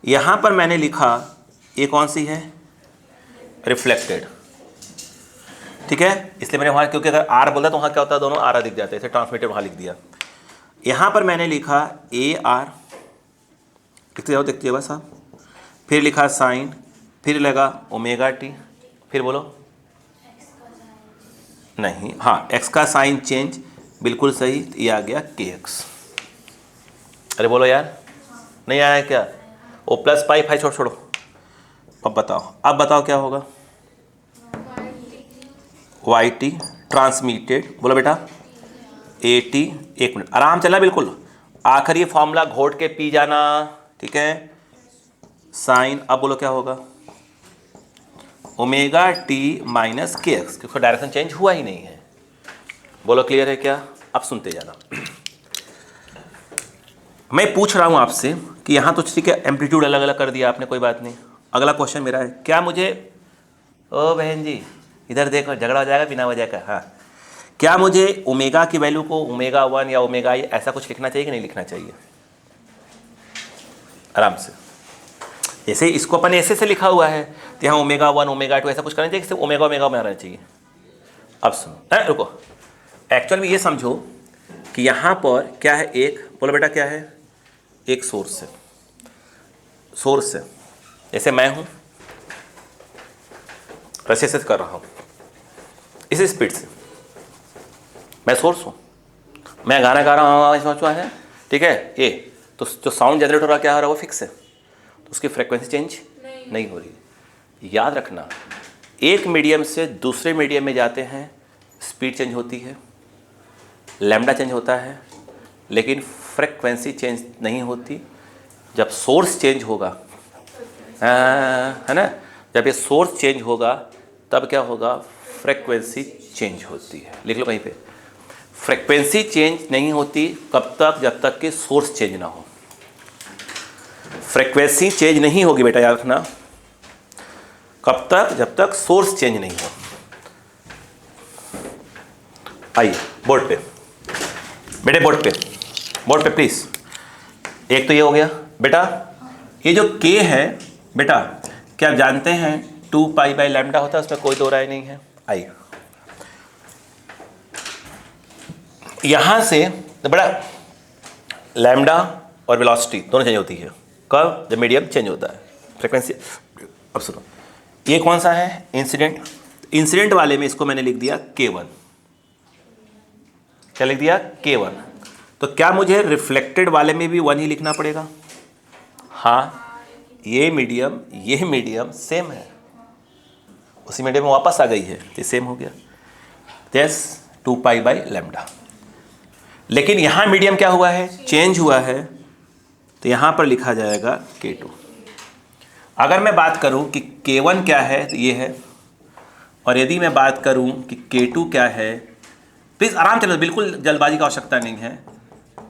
यहाँ पर मैंने लिखा ये कौन सी है? रिफ्लेक्टेड, ठीक है। इसलिए मैंने वहाँ, क्योंकि अगर आर बोलता तो वहाँ क्या होता है, दोनों आर दिख जाते हैं, ट्रांसमिटेड वहाँ लिख दिया। यहाँ पर मैंने लिखा ए आर, देखते जाओ देखते जाओ बस आप, फिर लिखा साइन, फिर लगा ओमेगा टी, फिर बोलो नहीं, हाँ एक्स का साइन चेंज, बिल्कुल सही, ये आ गया के एक्स। अरे बोलो यार, नहीं आया है क्या? ओ प्लस पाई फाई छोड़ो छोड़ो, अब बताओ, अब बताओ क्या होगा? वाई टी ट्रांसमिटेड, बोलो बेटा ए टी, एक मिनट आराम चला बिल्कुल, आखिरी फॉर्मूला घोट के पी जाना, ठीक है, साइन। अब बोलो क्या होगा? ओमेगा टी माइनस के एक्स, क्योंकि डायरेक्शन चेंज हुआ ही नहीं है। बोलो क्लियर है क्या? अब सुनते जाना। मैं पूछ रहा हूं आपसे कि यहाँ तो ठीक है एम्पलीट्यूड अलग अलग कर दिया आपने, कोई बात नहीं। अगला क्वेश्चन मेरा है, क्या मुझे, ओ बहन जी इधर देखो झगड़ा हो जाएगा बिना वजह का, हाँ, क्या मुझे ओमेगा की वैल्यू को ओमेगा 1 या ओमेगा आई ऐसा कुछ लिखना चाहिए कि नहीं लिखना चाहिए? आराम से, जैसे इसको अपन ऐसे से लिखा हुआ है तो यहाँ ओमेगा 1 ओमेगा 2 ऐसा कुछ करना चाहिए, सिर्फ ओमेगा ओमेगा में आना चाहिए। अब सुनो, रुको, एक्चुअल में ये समझो कि यहाँ पर क्या है, एक बोलो बेटा क्या है, एक सोर्स है, सोर्स है, जैसे मैं हूँ रस्से से कर रहा हूँ इस स्पीड से, मैं सोर्स हूँ, मैं गाना गा रहा हूँ है, ठीक है, ये तो जो साउंड जनरेट हो रहा क्या हो रहा है वो फिक्स है, तो उसकी फ्रीक्वेंसी चेंज नहीं हो रही। याद रखना, एक मीडियम से दूसरे मीडियम में जाते हैं, स्पीड चेंज होती है, लैम्डा चेंज होता है, लेकिन फ्रीक्वेंसी चेंज नहीं होती। जब सोर्स चेंज होगा, है ना, जब ये सोर्स चेंज होगा तब क्या होगा, फ्रीक्वेंसी चेंज होती है। लिख लो कहीं पे, फ्रीक्वेंसी चेंज नहीं होती कब तक, जब तक कि सोर्स चेंज ना हो। फ्रीक्वेंसी चेंज नहीं होगी बेटा, याद रखना, कब तक, जब तक सोर्स चेंज नहीं हो। आइए बोर्ड पे बेटे, बोर्ड पे प्लीज। एक तो ये हो गया बेटा। ये जो k है बेटा, क्या आप जानते हैं 2 पाई बाई लैम्डा होता है, उसमें कोई दो राय नहीं है। आइए यहां से तो बड़ा लैम्डा और वेलोसिटी दोनों चेंज होती है। कब, जब मीडियम चेंज होता है, फ्रीक्वेंसी। अब सुनो, ये कौन सा है, इंसिडेंट। इंसिडेंट वाले में इसको मैंने लिख दिया k1। क्या लिख दिया, k1। तो क्या मुझे रिफ्लेक्टेड वाले में भी 1 ही लिखना पड़ेगा? हाँ, ये मीडियम सेम है, उसी मीडियम में वापस आ गई है, ये सेम हो गया। Yes, 2 pi by lambda. लेकिन यहाँ मीडियम क्या हुआ है, चेंज हुआ है, तो यहाँ पर लिखा जाएगा k2। अगर मैं बात करूँ कि k1 क्या है, तो ये है, और यदि मैं बात करूँ कि k2 क्या है, प्लीज़ आराम चलो, बिल्कुल जल्दबाजी की आवश्यकता नहीं है,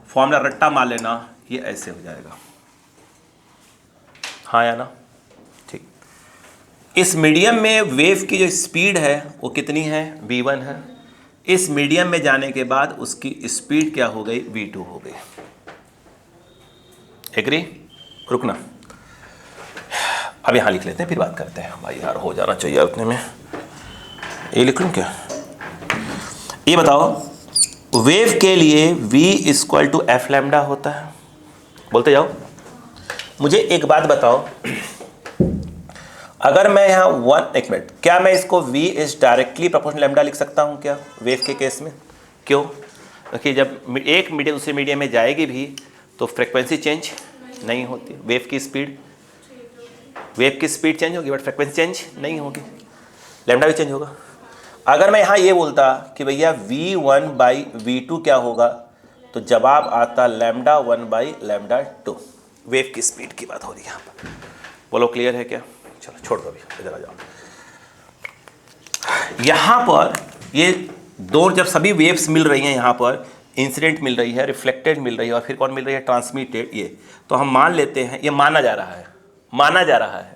फॉर्मूला रट्टा मार लेना, ये ऐसे हो जाएगा। हाँ या ना, ठीक। इस मीडियम में वेव की जो स्पीड है वो कितनी है, v1 है। इस मीडियम में जाने के बाद उसकी स्पीड क्या हो गई, v2 हो गई। एग्री? रुकना, अब यहाँ लिख लेते हैं, फिर बात करते हैं। भाई यार हो जाना चाहिए उतने में, ये लिख लूँ क्या? ये बताओ, वेव के लिए v equal to F lambda होता है, बोलते जाओ। मुझे एक बात बताओ, अगर मैं यहाँ 1 मिनट, क्या मैं इसको v is directly proportional lambda लिख सकता हूँ क्या वेव के केस में? क्यों? क्योंकि जब एक मीडियम दूसरे मीडियम में जाएगी भी तो फ्रीक्वेंसी चेंज नहीं होती। वेव की स्पीड चेंज होगी बट फ्रीक्वेंसी चेंज नहीं होगी, लैम्डा भी चेंज होगा। अगर मैं यहाँ ये बोलता कि भैया v1 बाई v2 क्या होगा, तो जवाब आता लैम्डा 1 बाई लैम्डा 2। वेव की स्पीड की बात हो रही है यहाँ पर। बोलो क्लियर है क्या? चलो छोड़ दो, अभी इधर आ जाओ। यहाँ पर ये दो, जब सभी वेव्स मिल रही हैं, यहाँ पर इंसिडेंट मिल रही है, रिफ्लेक्टेड मिल रही है, और फिर कौन मिल रही है, ट्रांसमिटेड। ये तो हम मान लेते हैं, ये माना जा रहा है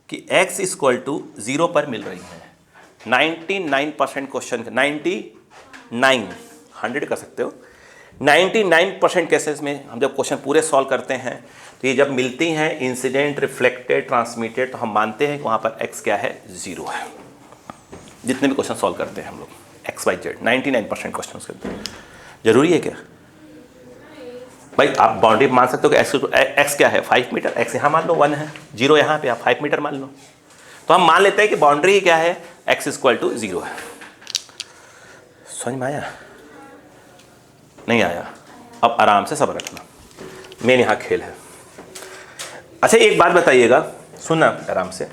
कि x इक्वल टू 0 पर मिल रही है। 99% क्वेश्चन, 99, 100 कर सकते हो, 99% केसेस में हम जब क्वेश्चन पूरे सॉल्व करते हैं तो ये जब मिलती हैं इंसिडेंट, रिफ्लेक्टेड, ट्रांसमिटेड, तो हम मानते हैं कि वहाँ पर x क्या है, 0 है। जितने भी क्वेश्चन सॉल्व करते हैं हम लोग XYZ 99% क्वेश्चन करते हैं। जरूरी है क्या भाई? आप बाउंड्री मान सकते हो कि x क्या है, 5 मीटर। x यहाँ मान लो 1 है, 0 यहाँ पे, आप 5 मीटर मान लो। तो हम मान लेते हैं कि बाउंड्री क्या है, x इक्वल टू 0 है। समझ में आया? नहीं आया? अब आराम से सब रखना, मेन यहाँ खेल है। अच्छा एक बात बताइएगा, सुनना आराम से।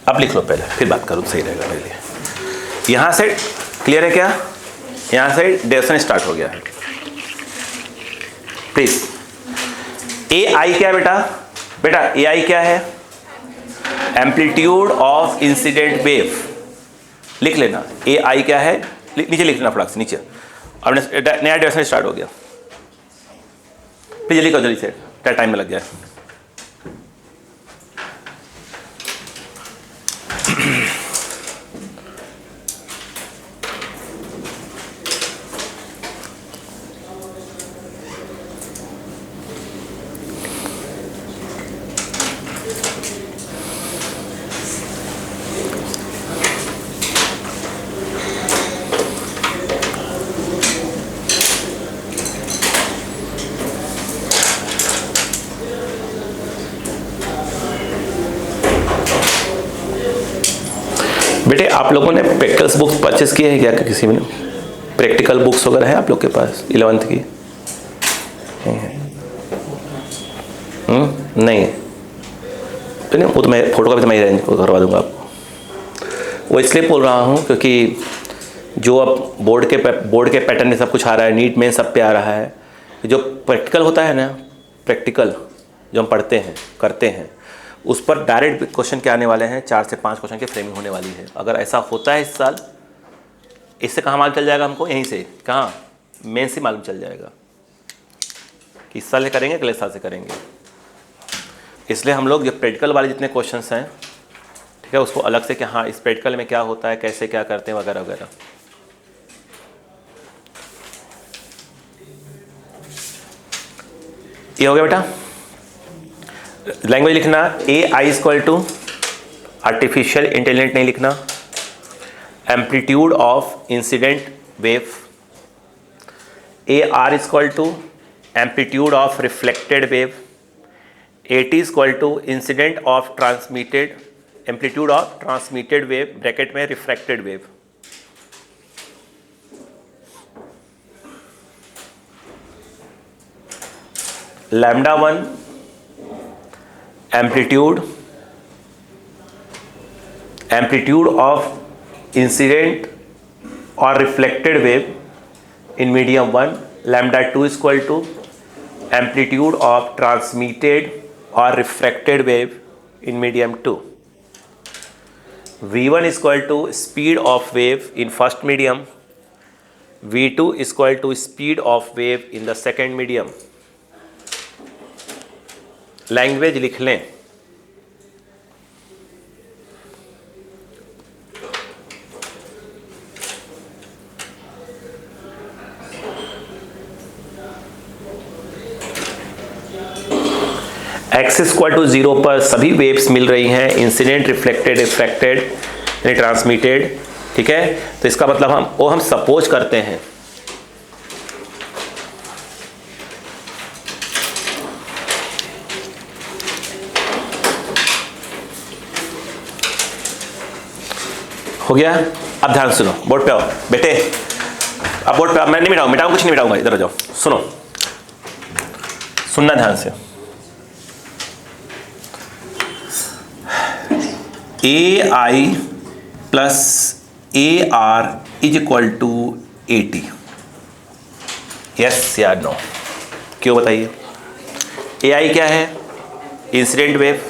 अब लिख लो पहले, फिर बात करूँ, सही रहेगा मेरे लिए। यहाँ से क्लियर है क्या? यहाँ से डेरिवेशन स्टार्ट हो गया है। प्लीज, ए आई क्या है बेटा? बेटा ए आई क्या है? Amplitude of incident wave. लिख लेना, ए आई क्या है, नीचे लिख लेना फटाक से नीचे। अब नया डेरिवेशन स्टार्ट हो गया, फिर जल्दी करो, जल्दी से, टाइम में लग गया। बेटे आप लोगों ने प्रैक्टिकल बुक्स परचेस किए हैं क्या? किसी में प्रैक्टिकल बुक्स वगैरह है आप लोग के पास 11th की? नहीं है। नहीं तो नहीं, वो तो मैं फोटो का भी तो मैं अरेंज करवा दूंगा आपको। वो इसलिए बोल रहा हूँ क्योंकि जो अब बोर्ड के पैटर्न में सब कुछ आ रहा है, नीट में सब पे आ रहा है, जो प्रैक्टिकल होता है ना, प्रैक्टिकल जो हम पढ़ते हैं करते हैं, उस पर डायरेक्ट क्वेश्चन के आने वाले हैं। 4 से 5 क्वेश्चन की फ्रेमिंग होने वाली है। अगर ऐसा होता है इस साल, इससे कहाँ मालूम चल जाएगा हमको? यहीं से, कहाँ मेन से मालूम चल जाएगा कि इस साल से करेंगे अगले साल से करेंगे। इसलिए हम लोग जो प्रैक्टिकल वाले जितने क्वेश्चंस हैं, ठीक है, उसको अलग से कि हाँ इस प्रैक्टिकल में क्या होता है, कैसे क्या करते हैं, वगैरह वगैरह। ये हो गया बेटा। लैंग्वेज लिखना AI equal to artificial intelligent नहीं लिखना, amplitude of incident wave. AR equal to amplitude of reflected wave. AT equal to incident of transmitted, amplitude of transmitted wave bracket में refracted wave. Lambda 1 amplitude of incident और reflected wave in medium 1। लैम्डा 2 equal to amplitude of transmitted और refracted wave in medium 2। V1 equal to speed of wave in first medium. V2 equal to speed of wave in the second medium. Language लिख लें। x equal to 0 पर सभी waves मिल रही हैं, incident, reflected, refracted यानी transmitted, ठीक है। तो इसका मतलब हम सपोज करते हैं हो गया। अब ध्यान सुनो, बोर्ड पे आओ बेटे, अब बोर्ड पे आओ। मैं नहीं मिटाऊँ कुछ नहीं मिटाऊंगा, इधर आ जाओ, सुनो, सुनना ध्यान से। AI plus AR is equal to AT। Yes या नो? क्यों बताइए? AI क्या है? इंसिडेंट वेव,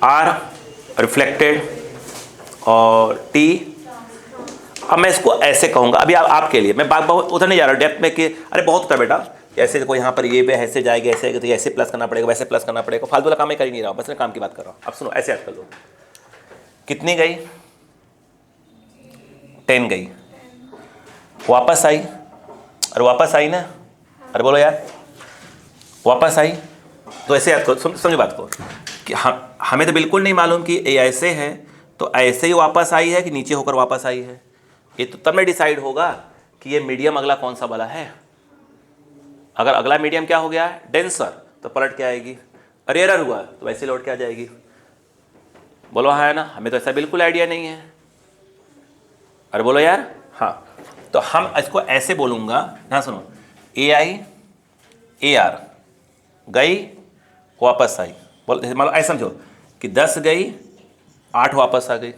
R रिफ्लेक्टेड और T। अब मैं इसको ऐसे कहूँगा, अभी आपके लिए मैं बहुत उधर नहीं जा रहा डेप्थ में कि अरे बहुत होता है बेटा, ऐसे कोई यहाँ पर ये भी ऐसे जाएगा, ऐसे तो ऐसे प्लस करना पड़ेगा, वैसे प्लस करना पड़ेगा, फालतू वाला काम मैं कर ही नहीं रहा हूँ, बस मैं काम की बात कर रहा हूँ। अब सुनो, ऐसे याद कर लो, कितनी गई? 10 गई, वापस आई, और वापस आई ना, अरे बोलो यार, वापस आई। तो ऐसे याद करो, समझो बात को कि हमें तो बिल्कुल नहीं मालूम कि ये ऐसे है तो ऐसे ही वापस आई है कि नीचे होकर वापस आई है। ये तो तब में डिसाइड होगा कि ये मीडियम अगला कौन सा वाला है। अगर अगला मीडियम क्या हो गया, डेंसर, तो पलट के आएगी। रेयर हुआ तो वैसे लौट के आ जाएगी। बोलो हाँ है ना? हमें तो ऐसा बिल्कुल आइडिया नहीं है। अरे बोलो यार हाँ। तो हम इसको ऐसे बोलूँगा, हाँ सुनो, AI AR गई वापस आई। बोलो मतलब ऐसा समझो कि 10 गई 8 वापस आ गई,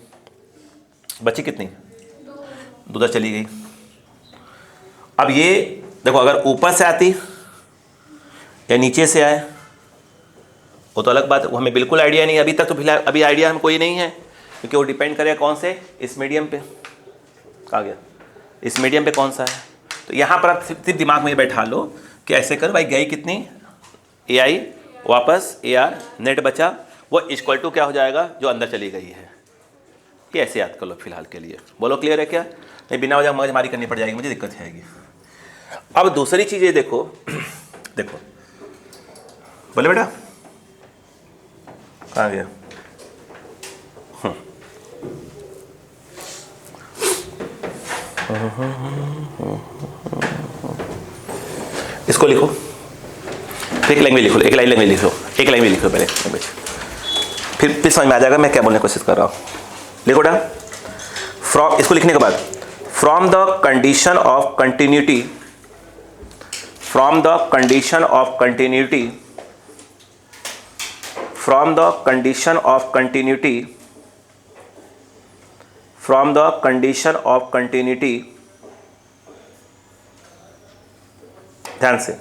बची कितनी? 2 चली गई। अब ये देखो, अगर ऊपर से आती या नीचे से आए वो तो अलग बात है, वो हमें बिल्कुल आइडिया नहीं है अभी तक। तो फिलहाल अभी आइडिया हमें कोई नहीं है, क्योंकि वो डिपेंड करेगा कौन से, इस मीडियम पे। कहाँ गया? इस मीडियम पे कौन सा है। तो यहाँ पर आप सिर्फ दिमाग में बैठा लो कि ऐसे कर भाई, गई कितनी? AI वापस AR, नेट बचा, वो इक्वल टू क्या हो जाएगा, जो अंदर चली गई है। ये ऐसे याद कर लो फिलहाल के लिए। बोलो क्लियर है क्या? नहीं बिना वजह मगजमारी करनी पड़ जाएगी, मुझे दिक्कत आएगी। अब दूसरी चीज़ ये देखो, देखो बोले बेटा कहाँ गया? इसको लिखो, एक लैंग्वेज लिखो, एक लाइन लैंग्वेज लिखो, एक लैंग्वेज लिखो पहले लैंग्वेज, फिर समझ में आ जाएगा मैं क्या बोलने की कोशिश कर रहा हूँ। लिखो बेटा, फ्रॉम, इसको लिखने के बाद, from the condition of continuity, from the condition of continuity from the condition of continuity, from the condition of continuity, ध्यान से,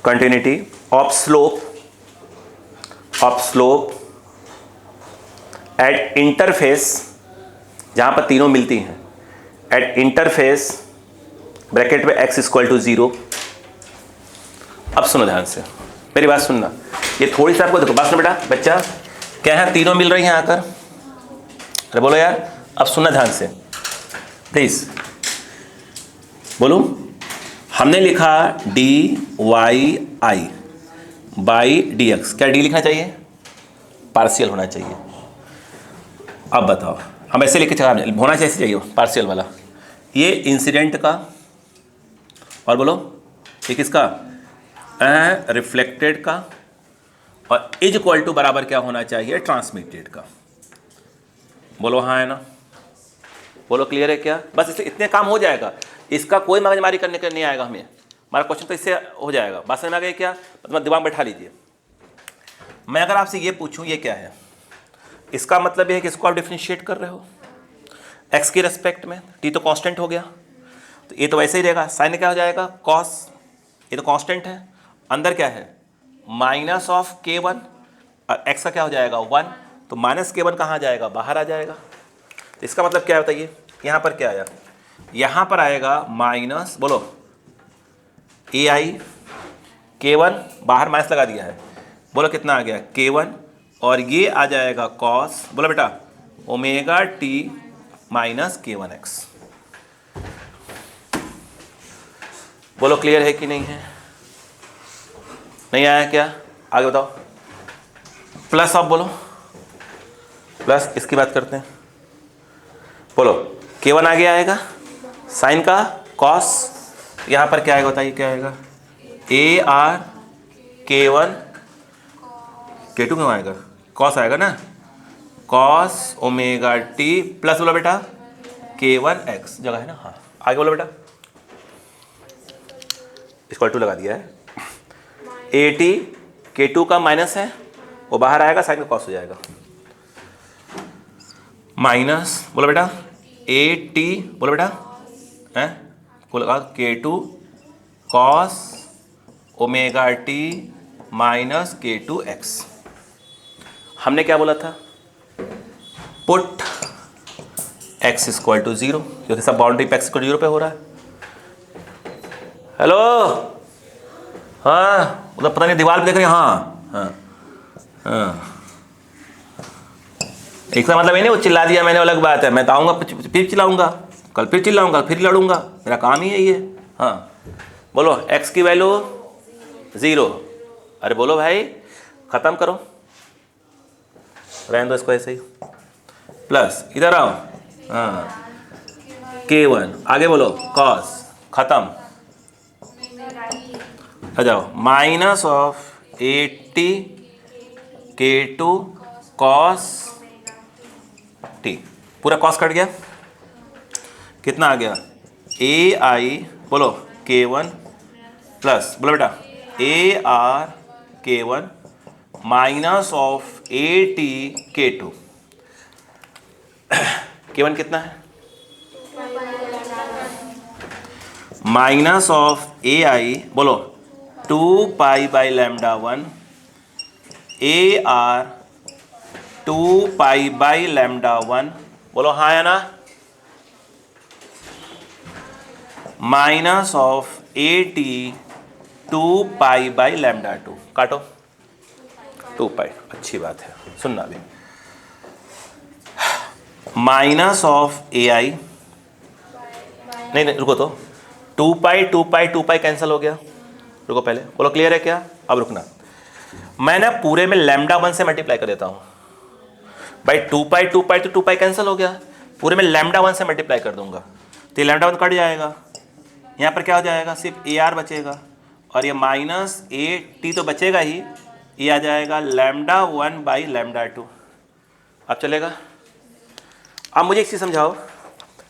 continuity of slope eight interface, जहां पर तीनों मिलती हैं, एट इंटरफेस ब्रैकेट में x इक्वल टू 0। अब सुनो ध्यान से, मेरी बात सुनना, ये थोड़ी सी आपको देखो, बात सुनो बेटा, बच्चा क्या है, तीनों मिल रही हैं आकर, अरे बोलो यार, अब सुनना ध्यान से प्लीज, बोलो। हमने लिखा dy i बाई dx, क्या डी लिखना चाहिए, पार्शियल होना चाहिए। अब बताओ, हम ऐसे लिखे होना चाहिए पार्शियल वाला, ये इंसिडेंट का, और बोलो ये किसका, रिफ्लेक्टेड का, और इज इक्वल टू बराबर क्या होना चाहिए, ट्रांसमिटेड का। बोलो हाँ है ना, बोलो क्लियर है क्या, बस इससे इतने काम हो जाएगा, इसका कोई मगजमारी करने के नहीं आएगा हमें, हमारा क्वेश्चन तो इससे हो जाएगा। बात समझ में आ गई क्या, मतलब दिमाग बैठा लीजिए। मैं अगर आपसे ये पूछूं ये क्या है, इसका मतलब ये है कि इसको आप डिफरेंशिएट कर रहे हो x के रेस्पेक्ट में, t तो कांस्टेंट हो गया, तो ये तो वैसे ही रहेगा, साइन क्या हो जाएगा, cos, ये तो कांस्टेंट है, अंदर क्या है माइनस ऑफ k1, और x का क्या हो जाएगा 1, तो माइनस k1 कहाँ जाएगा, बाहर आ जाएगा। तो इसका मतलब क्या बताइए, यहाँ पर क्या आया, यहाँ पर आएगा माइनस, बोलो ai, k1 बाहर माइनस लगा दिया है, बोलो कितना आ गया k1, और ये आ जाएगा cos, बोलो बेटा ओमेगा t माइनस k1x। बोलो क्लियर है कि नहीं है, नहीं आया क्या, आगे बताओ। प्लस आप बोलो, प्लस इसकी बात करते हैं, बोलो k1 आगे आएगा, साइन का cos, यहाँ पर क्या आएगा बताइए, क्या आएगा ar k1 k2 क्यों आएगा, cos आएगा ना, cos ओमेगा t प्लस बोलो बेटा k1x, जगह है ना, हाँ आगे बोलो बेटा, इक्वल टू लगा दिया है, at k2 का माइनस है, वो बाहर आएगा, साइन का cos हो जाएगा, माइनस बोलो बेटा at, बोलो बेटा है को लगा k2 cos omega t minus k2x। हमने क्या बोला था, पुट x इक्वल टू 0, क्योंकि सब बाउंड्री पे x इक्वल टू 0 पे हो रहा है। हेलो, हाँ मतलब पता नहीं दीवार पे देख रहे हैं, हाँ हाँ हाँ, इसका मतलब ये नहीं वो चिल्ला दिया मैंने अलग बात है, मैं तो आऊँगा फिर चिल्लाऊँगा, कल फिर चिल्लाऊँगा, फिर लड़ूंगा, मेरा काम ही यही है। हाँ बोलो x की वैल्यू 0, अरे बोलो भाई ख़त्म करो, रहने दो इसको ऐसे ही, प्लस इधर आओ, हाँ k1 आगे बोलो cos, ख़त्म, आ जाओ minus of 80 k2 cos t, पूरा cos कट गया, कितना आ गया ai, बोलो k1 प्लस बोलो बेटा ar k1 minus of at k2, k1 कितना है, माइनस ऑफ ai, बोलो 2 pi by lambda 1 ar 2 pi by lambda 1, बोलो हाँ या ना, minus of at 2 pi by lambda 2, काटो 2 पाई, अच्छी बात है, सुनना भी, माइनस ऑफ ai, नहीं रुको, तो 2 पाई कैंसिल हो गया, रुको पहले, बोलो क्लियर है क्या, अब रुकना, मैं ना पूरे में लैम्डा 1 से मल्टीप्लाई कर देता हूँ भाई, 2 पाई तो 2 पाई कैंसिल हो गया, पूरे में लैम्डा 1 से मल्टीप्लाई कर दूंगा, तो ये लैम्डा 1 कट जाएगा, यहाँ पर क्या हो जाएगा, सिर्फ ar बचेगा, और ये माइनस at तो बचेगा ही, ये आ जाएगा लैम्डा 1 बाई लैम्डा 2। अब चलेगा, अब मुझे एक चीज़ समझाओ,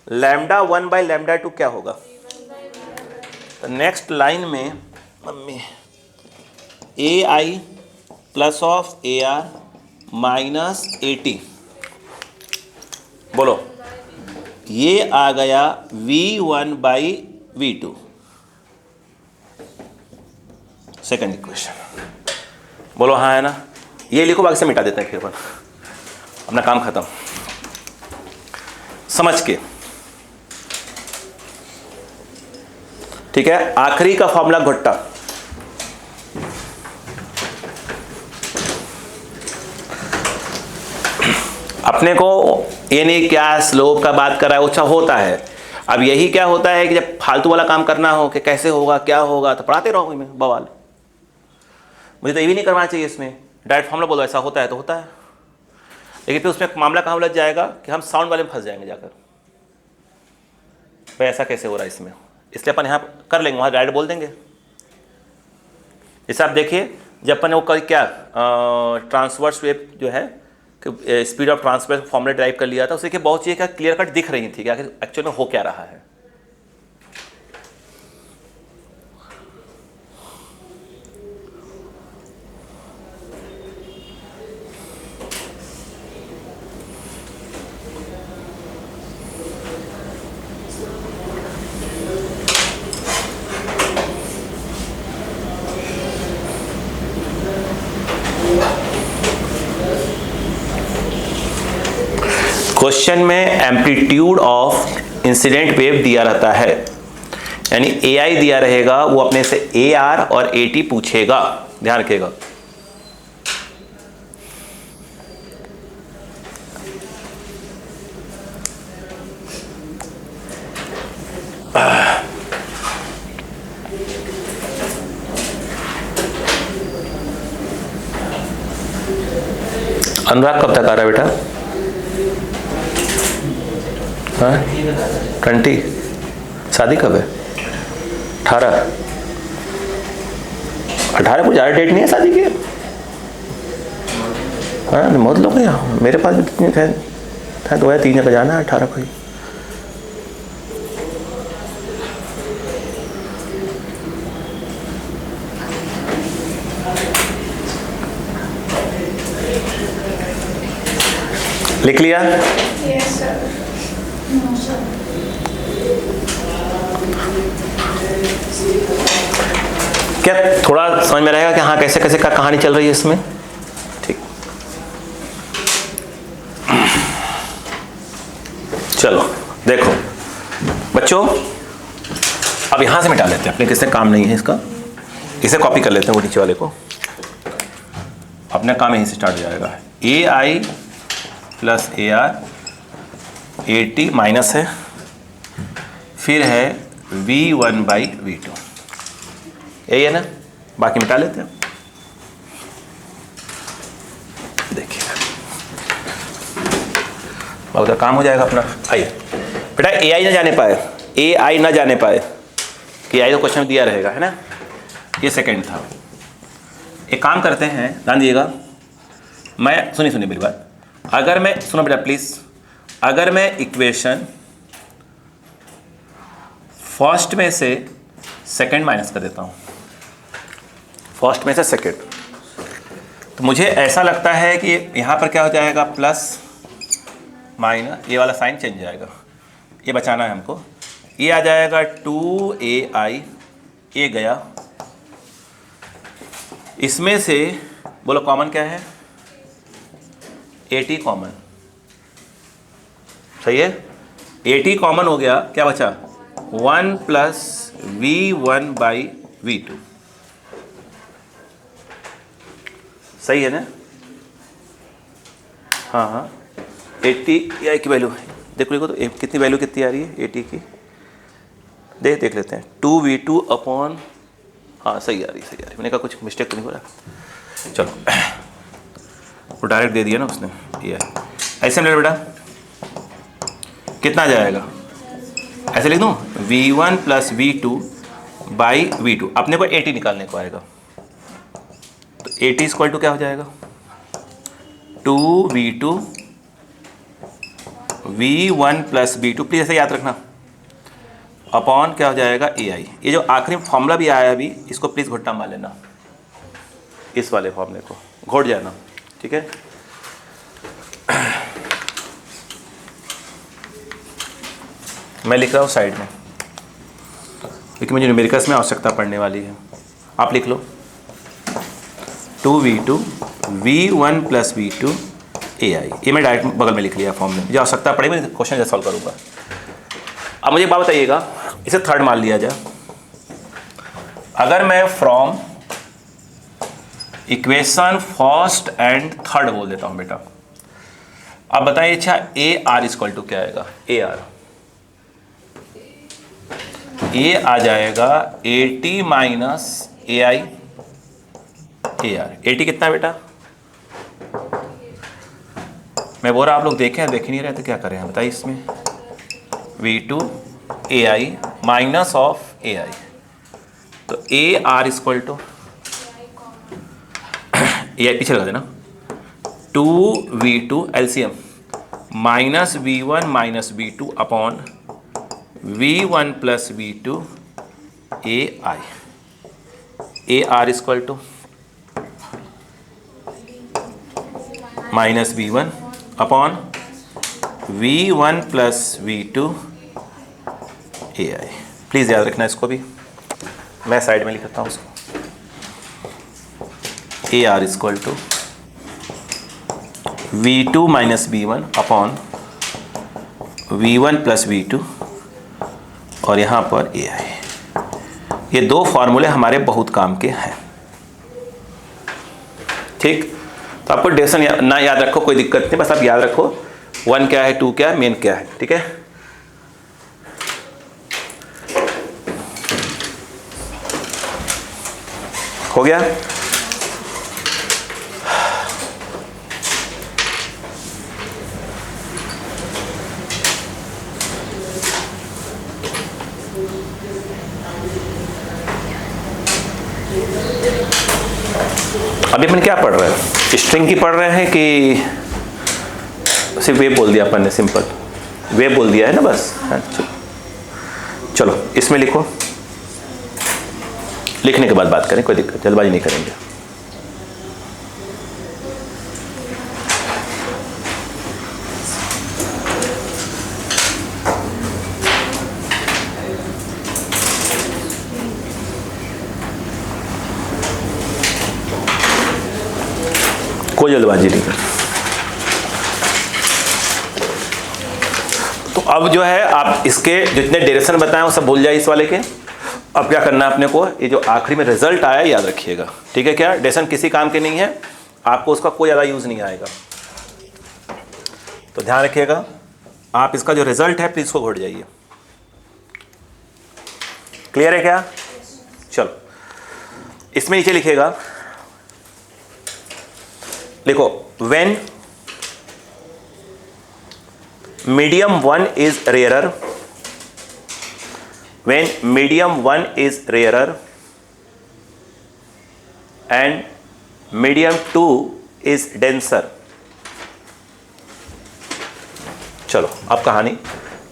लैम्डा 1 बाई लैम्डा 2 क्या होगा, तो नेक्स्ट लाइन में mummy ai plus of A R minus AT, बोलो ये आ गया V1/V2, सेकंड इक्वेशन। बोलो हाँ है ना। ये लिखो, बाकी से मिटा देते हैं फिर अपना काम खत्म समझ के। ठीक है, आखिरी का फॉर्मूला घोट्टा। अपने को ये नहीं क्या स्लोप का बात कर रहा है, अच्छा होता है। अब यही क्या होता है कि जब फालतू वाला काम करना हो कि कैसे होगा क्या होगा तो पढ़ाते रहो मैं बवाल। मुझे तो ये भी नहीं करवाना चाहिए इसमें, डायरेक्ट फॉर्मूला बोलो ऐसा होता है तो होता है, लेकिन फिर उसमें मामला कहाँ उलझ जाएगा कि हम साउंड वाले में फंस जाएंगे जाकर, भाई ऐसा कैसे हो रहा है इसमें। इसलिए अपन यहाँ कर लेंगे, वहाँ डायरेक्ट बोल देंगे। जैसे आप देखिए जब अपन वो क्या ट्रांसवर्स वेव जो है कि speed of transverse formula drive कर लिया था, उससे कि बहुत चीज़ें क्या क्लियर कट दिख रही थी कि आखिर एक्चुअल में हो क्या रहा है। क्वेश्चन में एम्पलीट्यूड ऑफ इंसिडेंट वेव दिया रहता है, यानी AI दिया रहेगा, वो अपने से AR और AT पूछेगा, ध्यान रखिएगा। अनुराग कब तक आ रहा है बेटा? हाँ 20। शादी कब है? 18 को ज़्यादा डेट नहीं है शादी की। हाँ बहुत लोग हैं, मेरे पास भी कितने थे 2 या 3 का जाना है 18 को ही। लिख लिया? Yes sir. No sir. क्या थोड़ा समझ में रहेगा कि हाँ कैसे कैसे क्या कहानी चल रही है इसमें? ठीक, चलो देखो बच्चों, अब यहां से मिटा लेते हैं, अपने किससे काम नहीं है इसका, इसे कॉपी कर लेते हैं वो नीचे वाले को, अपना काम यहीं से स्टार्ट हो जाएगा। AI plus AR AT minus है, फिर है V1/V2, यही है ना, बाकी मिटा लेते हैं। देखिए बहुत काम हो जाएगा अपना। आइए बेटा, AI ना जाने पाए, AI ना जाने पाए कि AI तो क्वेश्चन में दिया रहेगा, है ना। ये सेकंड था। एक काम करते हैं, ध्यान दिएगा, मैं सुनिए मेरी बात। अगर मैं, सुनो बेटा प्लीज, अगर मैं इक्वेशन फर्स्ट में से सेकंड माइनस कर देता हूं, फर्स्ट में से सेकंड, तो मुझे ऐसा लगता है कि यहां पर क्या हो जाएगा, प्लस माइनस, ये वाला साइन चेंज जाएगा, ये बचाना है हमको। ये आ जाएगा 2AI, ये गया, इसमें से बोलो कॉमन क्या है, AT कॉमन, सही है। AT कॉमन हो गया, क्या बचा 1 प्लस V1/V2, सही है ना। हाँ हाँ 80 AI की वैल्यू देख लो, तो कितनी वैल्यू कितनी आ रही है AT की, देख लेते हैं 2V2 अपॉन, हाँ सही आ रही है, मैंने कहा कुछ मिस्टेक तो नहीं हो रहा। चलो वो डायरेक्ट दे दिया ना उसने, ये ऐसे में बेटा कितना आ जाएगा, ऐसे लिख दूँ V1 प्लस V2/V2, अपने को AT निकालने को आएगा, तो AT इक्वल टू क्या हो जाएगा 2V2 V1 plus V2, please ऐसे याद रखना, अपॉन क्या हो जाएगा AI। ये जो आखिरी फॉर्मूला भी आया अभी, इसको प्लीज घुट्टा मार लेना, इस वाले फॉर्मूले को घोट जाना, ठीक है। मैं लिख रहा हूँ साइड में, क्योंकि मुझे न्यूमेरिकल्स में आवश्यकता पड़ने वाली है। आप लिख लो 2v2 v1 plus v2 ai, ये मैं डायरेक्ट बगल में लिख लिया फॉर्म में, मुझे आवश्यकता पड़ेगी मैं क्वेश्चन जैसे सॉल्व करूँगा। अब मुझे एक बात बताइएगा, इसे थर्ड मान लिया जाए। अगर मैं from equation first and third बोल देता हूँ बेटा, अब बताइए अच्छा ए आर इक्वल टू क्या आएगा? ए आर ए आ जाएगा AT minus AI AR। AT कितना है बेटा? मैं बोल रहा आप लोग देखें, देख ही नहीं रहे तो क्या करें बताइए। इसमें V2 AI minus of AI, तो AR इक्वल टू AI पीछे लगा देना 2v2 LCM minus V1 minus V2 upon V1 plus V2 AI। AR equal to minus V1 upon V1 plus V2 AI। Please याद रखना इसको भी, मैं side में लिखता हूँ उसको। AR equal to V2 minus V1 upon V1 plus V2 और यहाँ पर AI। ये दो फॉर्मूले हमारे बहुत काम के हैं, ठीक। तो आपको डेफिनेशन ना याद रखो, कोई दिक्कत नहीं, बस आप याद रखो 1 क्या है, 2 क्या है, मेन क्या है, ठीक है। हो गया? अभी अपन क्या पढ़ रहे हैं? स्ट्रिंग की पढ़ रहे हैं कि सिर्फ वेब बोल दिया अपन ने? सिंपल वेब बोल दिया है ना बस। चलो इसमें लिखो, लिखने के बाद बात करें, कोई दिक्कत, जल्दबाजी नहीं करेंगे। कोई जल्दबाजी नहीं। तो अब जो है आप इसके जितने डायरेक्शन बताएं वो सब भूल जाए इस वाले के। अब क्या करना है अपने को, ये जो आखिरी में रिजल्ट आया याद रखिएगा, ठीक है। क्या डायरेक्शन किसी काम के नहीं है, आपको उसका कोई ज़्यादा यूज़ नहीं आएगा, तो ध्यान रखिएगा। आप इसका जो रिजल्ट है प्लीज़ इसको घोट जाइए। क्लियर है क्या? चलो इसमें नीचे लिखिएगा, लिखो when medium 1 is rarer, when medium 1 is rarer and medium 2 is denser। चलो अब कहानी,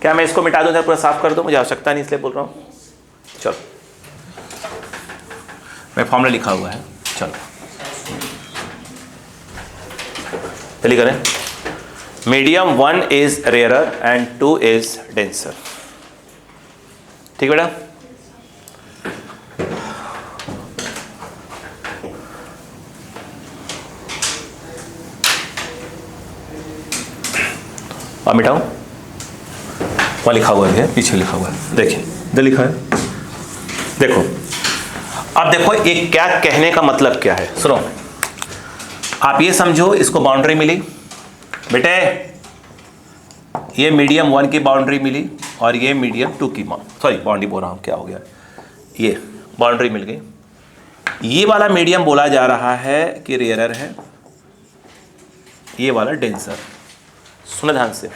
क्या मैं इसको मिटा दूं, पूरा साफ कर दूं? मुझे आवश्यकता नहीं इसलिए बोल रहा हूं। चलो मैं फॉर्मूला लिखा हुआ है, चलो चलिए करें। Medium 1 is rare and 2 is denser, ठीक बेटा। अब मिटाऊं, वहाँ लिखा हुआ है, पीछे लिखा हुआ है, देखिए इधर लिखा है, देखो। अब देखो ये क्या कहने का मतलब क्या है, सुनो। आप ये समझो, इसको बाउंड्री मिली बेटे, ये मीडियम 1 की बाउंड्री मिली और ये मीडियम 2 की, सॉरी बाउंड्री बोल रहा हूँ, क्या हो गया, ये बाउंड्री मिल गई। ये वाला मीडियम बोला जा रहा है कि रेयर है, ये वाला डेंसर। सुनो ध्यान से,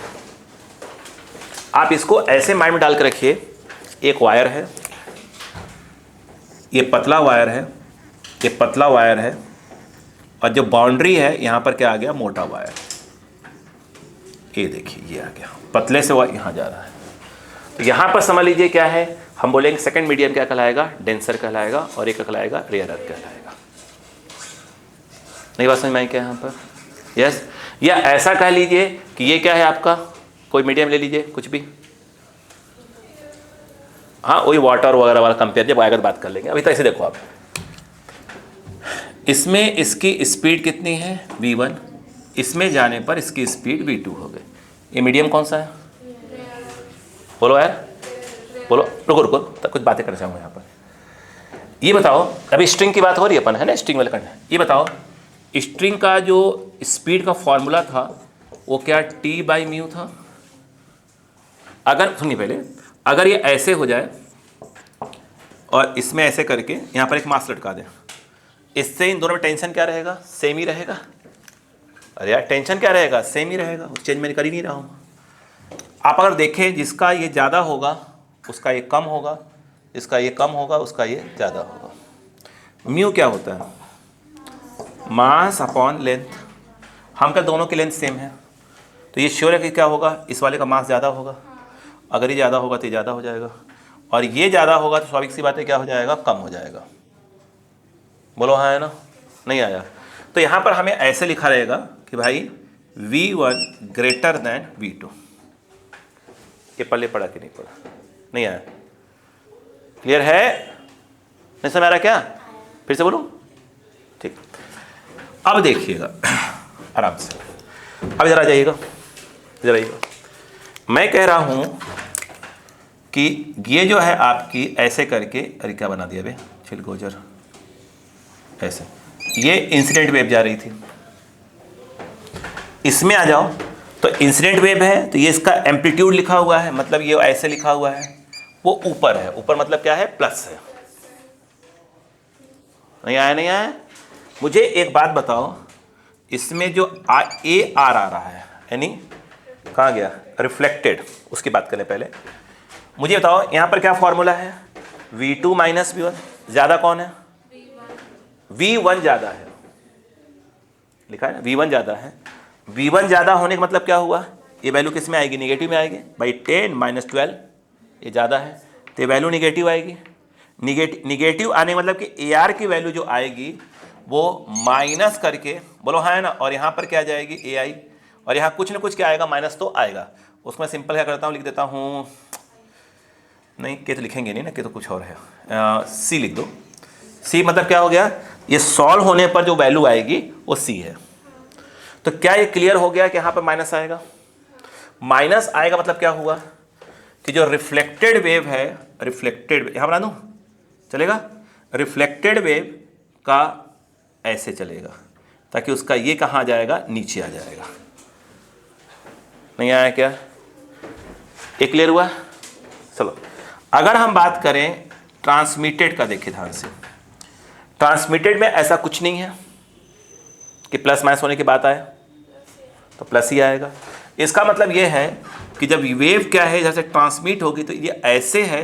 आप इसको ऐसे माइंड में डाल के रखिए, एक वायर है, ये पतला वायर है, ये पतला वायर है, और जो बाउंड्री है यहाँ पर क्या आ गया, मोटा वायर। ये देखिए ये आ गया, पतले से वायर यहाँ जा रहा है। तो यहाँ पर समझ लीजिए क्या है, हम बोलेंगे सेकंड मीडियम क्या कहलाएगा, डेंसर कहलाएगा, और एक कहलाएगा रेयरर कहलाएगा। नहीं बात समझ में आई क्या यहाँ पर? यस, या ऐसा कह लीजिए कि ये क्या है आपका, कोई मीडियम ले लीजिए कुछ भी, हाँ वही वाटर वगैरह वाला कंपेयर जब आएगा तो बात कर लेंगे। अभी तो ऐसे देखो आप, इसमें इसकी स्पीड कितनी है v1, इसमें जाने पर इसकी स्पीड v2 हो गई। ये मीडियम कौन सा है? बोलो यार, बोलो, रुको रुको तब कुछ बातें करना चाहूँगा यहाँ पर। ये बताओ, अभी स्ट्रिंग की बात हो रही है अपन, है ना, स्ट्रिंग वाले करना है। ये बताओ स्ट्रिंग का जो स्पीड का फॉर्मूला था वो क्या T/μ था? अगर सुनिए पहले, अगर ये ऐसे हो जाए और इसमें ऐसे करके यहाँ पर एक मास लटका दें, इससे इन दोनों में टेंशन क्या रहेगा? सेम ही रहेगा। अरे यार टेंशन क्या रहेगा? सेम ही रहेगा, चेंज मैं कर ही नहीं रहा हूँ। आप अगर देखें जिसका ये ज़्यादा होगा उसका ये कम होगा, इसका ये कम होगा उसका ये ज़्यादा होगा। म्यू क्या होता है? Mass upon length. हम क्या दोनों की लेंथ सेम है, तो ये श्योर है कि क्या होगा, इस वाले का मास ज़्यादा होगा। अगर ये ज़्यादा होगा तो ये ज़्यादा हो जाएगा, और ये ज़्यादा होगा तो स्वाभाविक सी बात है क्या हो जाएगा? कम हो जाएगा। बोलो हाँ है ना? नहीं आया? तो यहाँ पर हमें ऐसे लिखा रहेगा कि भाई v1 ग्रेटर देन v2। ये पल्ले पड़ा कि नहीं पड़ा? नहीं आया? क्लियर है? नहीं समझ आ रहा क्या? फिर से बोलूं? ठीक, अब देखिएगा आराम से, अब जरा जाइएगा, जरा आइएगा। मैं कह रहा हूं कि ये जो है आपकी ऐसे करके, अरे क्या बना दिया बे छिलगोजर, ऐसे ये इंसिडेंट वेव जा रही थी, इसमें आ जाओ तो इंसिडेंट वेव है, तो ये इसका एम्पलीट्यूड लिखा हुआ है, मतलब ये ऐसे लिखा हुआ है, वो ऊपर है, ऊपर मतलब क्या है? प्लस है। नहीं आया? नहीं आया? मुझे एक बात बताओ, इसमें जो ए आर आ रहा है, यानी कहाँ गया? रिफ्लेक्टेड, उसकी बात करें पहले। मुझे बताओ यहाँ पर क्या फॉर्मूला है? v2 माइनस v1, ज़्यादा कौन है? v1 ज़्यादा है, लिखा है ना, v1 ज़्यादा है। v1 ज़्यादा होने का मतलब क्या हुआ? ये वैल्यू किस में आएगी? निगेटिव में आएगी। भाई 10 माइनस 12 ये ज़्यादा है, तो ये वैल्यू निगेटिव आएगी। निगेटिव आने का मतलब कि ए आर की वैल्यू जो आएगी वो माइनस करके, बोलो हाँ है ना, और यहाँ पर क्या आ जाएगी? ए आई, और यहाँ कुछ ना कुछ क्या आएगा? माइनस तो आएगा। उसमें सिंपल क्या करता हूँ, लिख देता हूँ, नहीं के तो लिखेंगे नहीं ना, के तो कुछ और है, सी लिख दो। सी मतलब क्या हो गया? ये सॉल्व होने पर जो वैल्यू आएगी वो सी है। तो क्या ये क्लियर हो गया कि यहाँ पर माइनस आएगा? माइनस आएगा मतलब क्या हुआ कि जो रिफ्लेक्टेड वेव है, रिफ्लेक्टेड यहाँ बना दूँ चलेगा? रिफ्लेक्टेड वेव का ऐसे चलेगा, ताकि उसका ये कहाँ जाएगा? नीचे आ जाएगा। नहीं आया क्या? ये क्लियर हुआ? चलो, अगर हम बात करें ट्रांसमिटेड का, देखिए ध्यान से, ट्रांसमिटेड में ऐसा कुछ नहीं है कि प्लस माइनस होने की बात आए, तो प्लस ही आएगा। इसका मतलब ये है कि जब वेव क्या है, जैसे ट्रांसमिट होगी तो ये ऐसे है,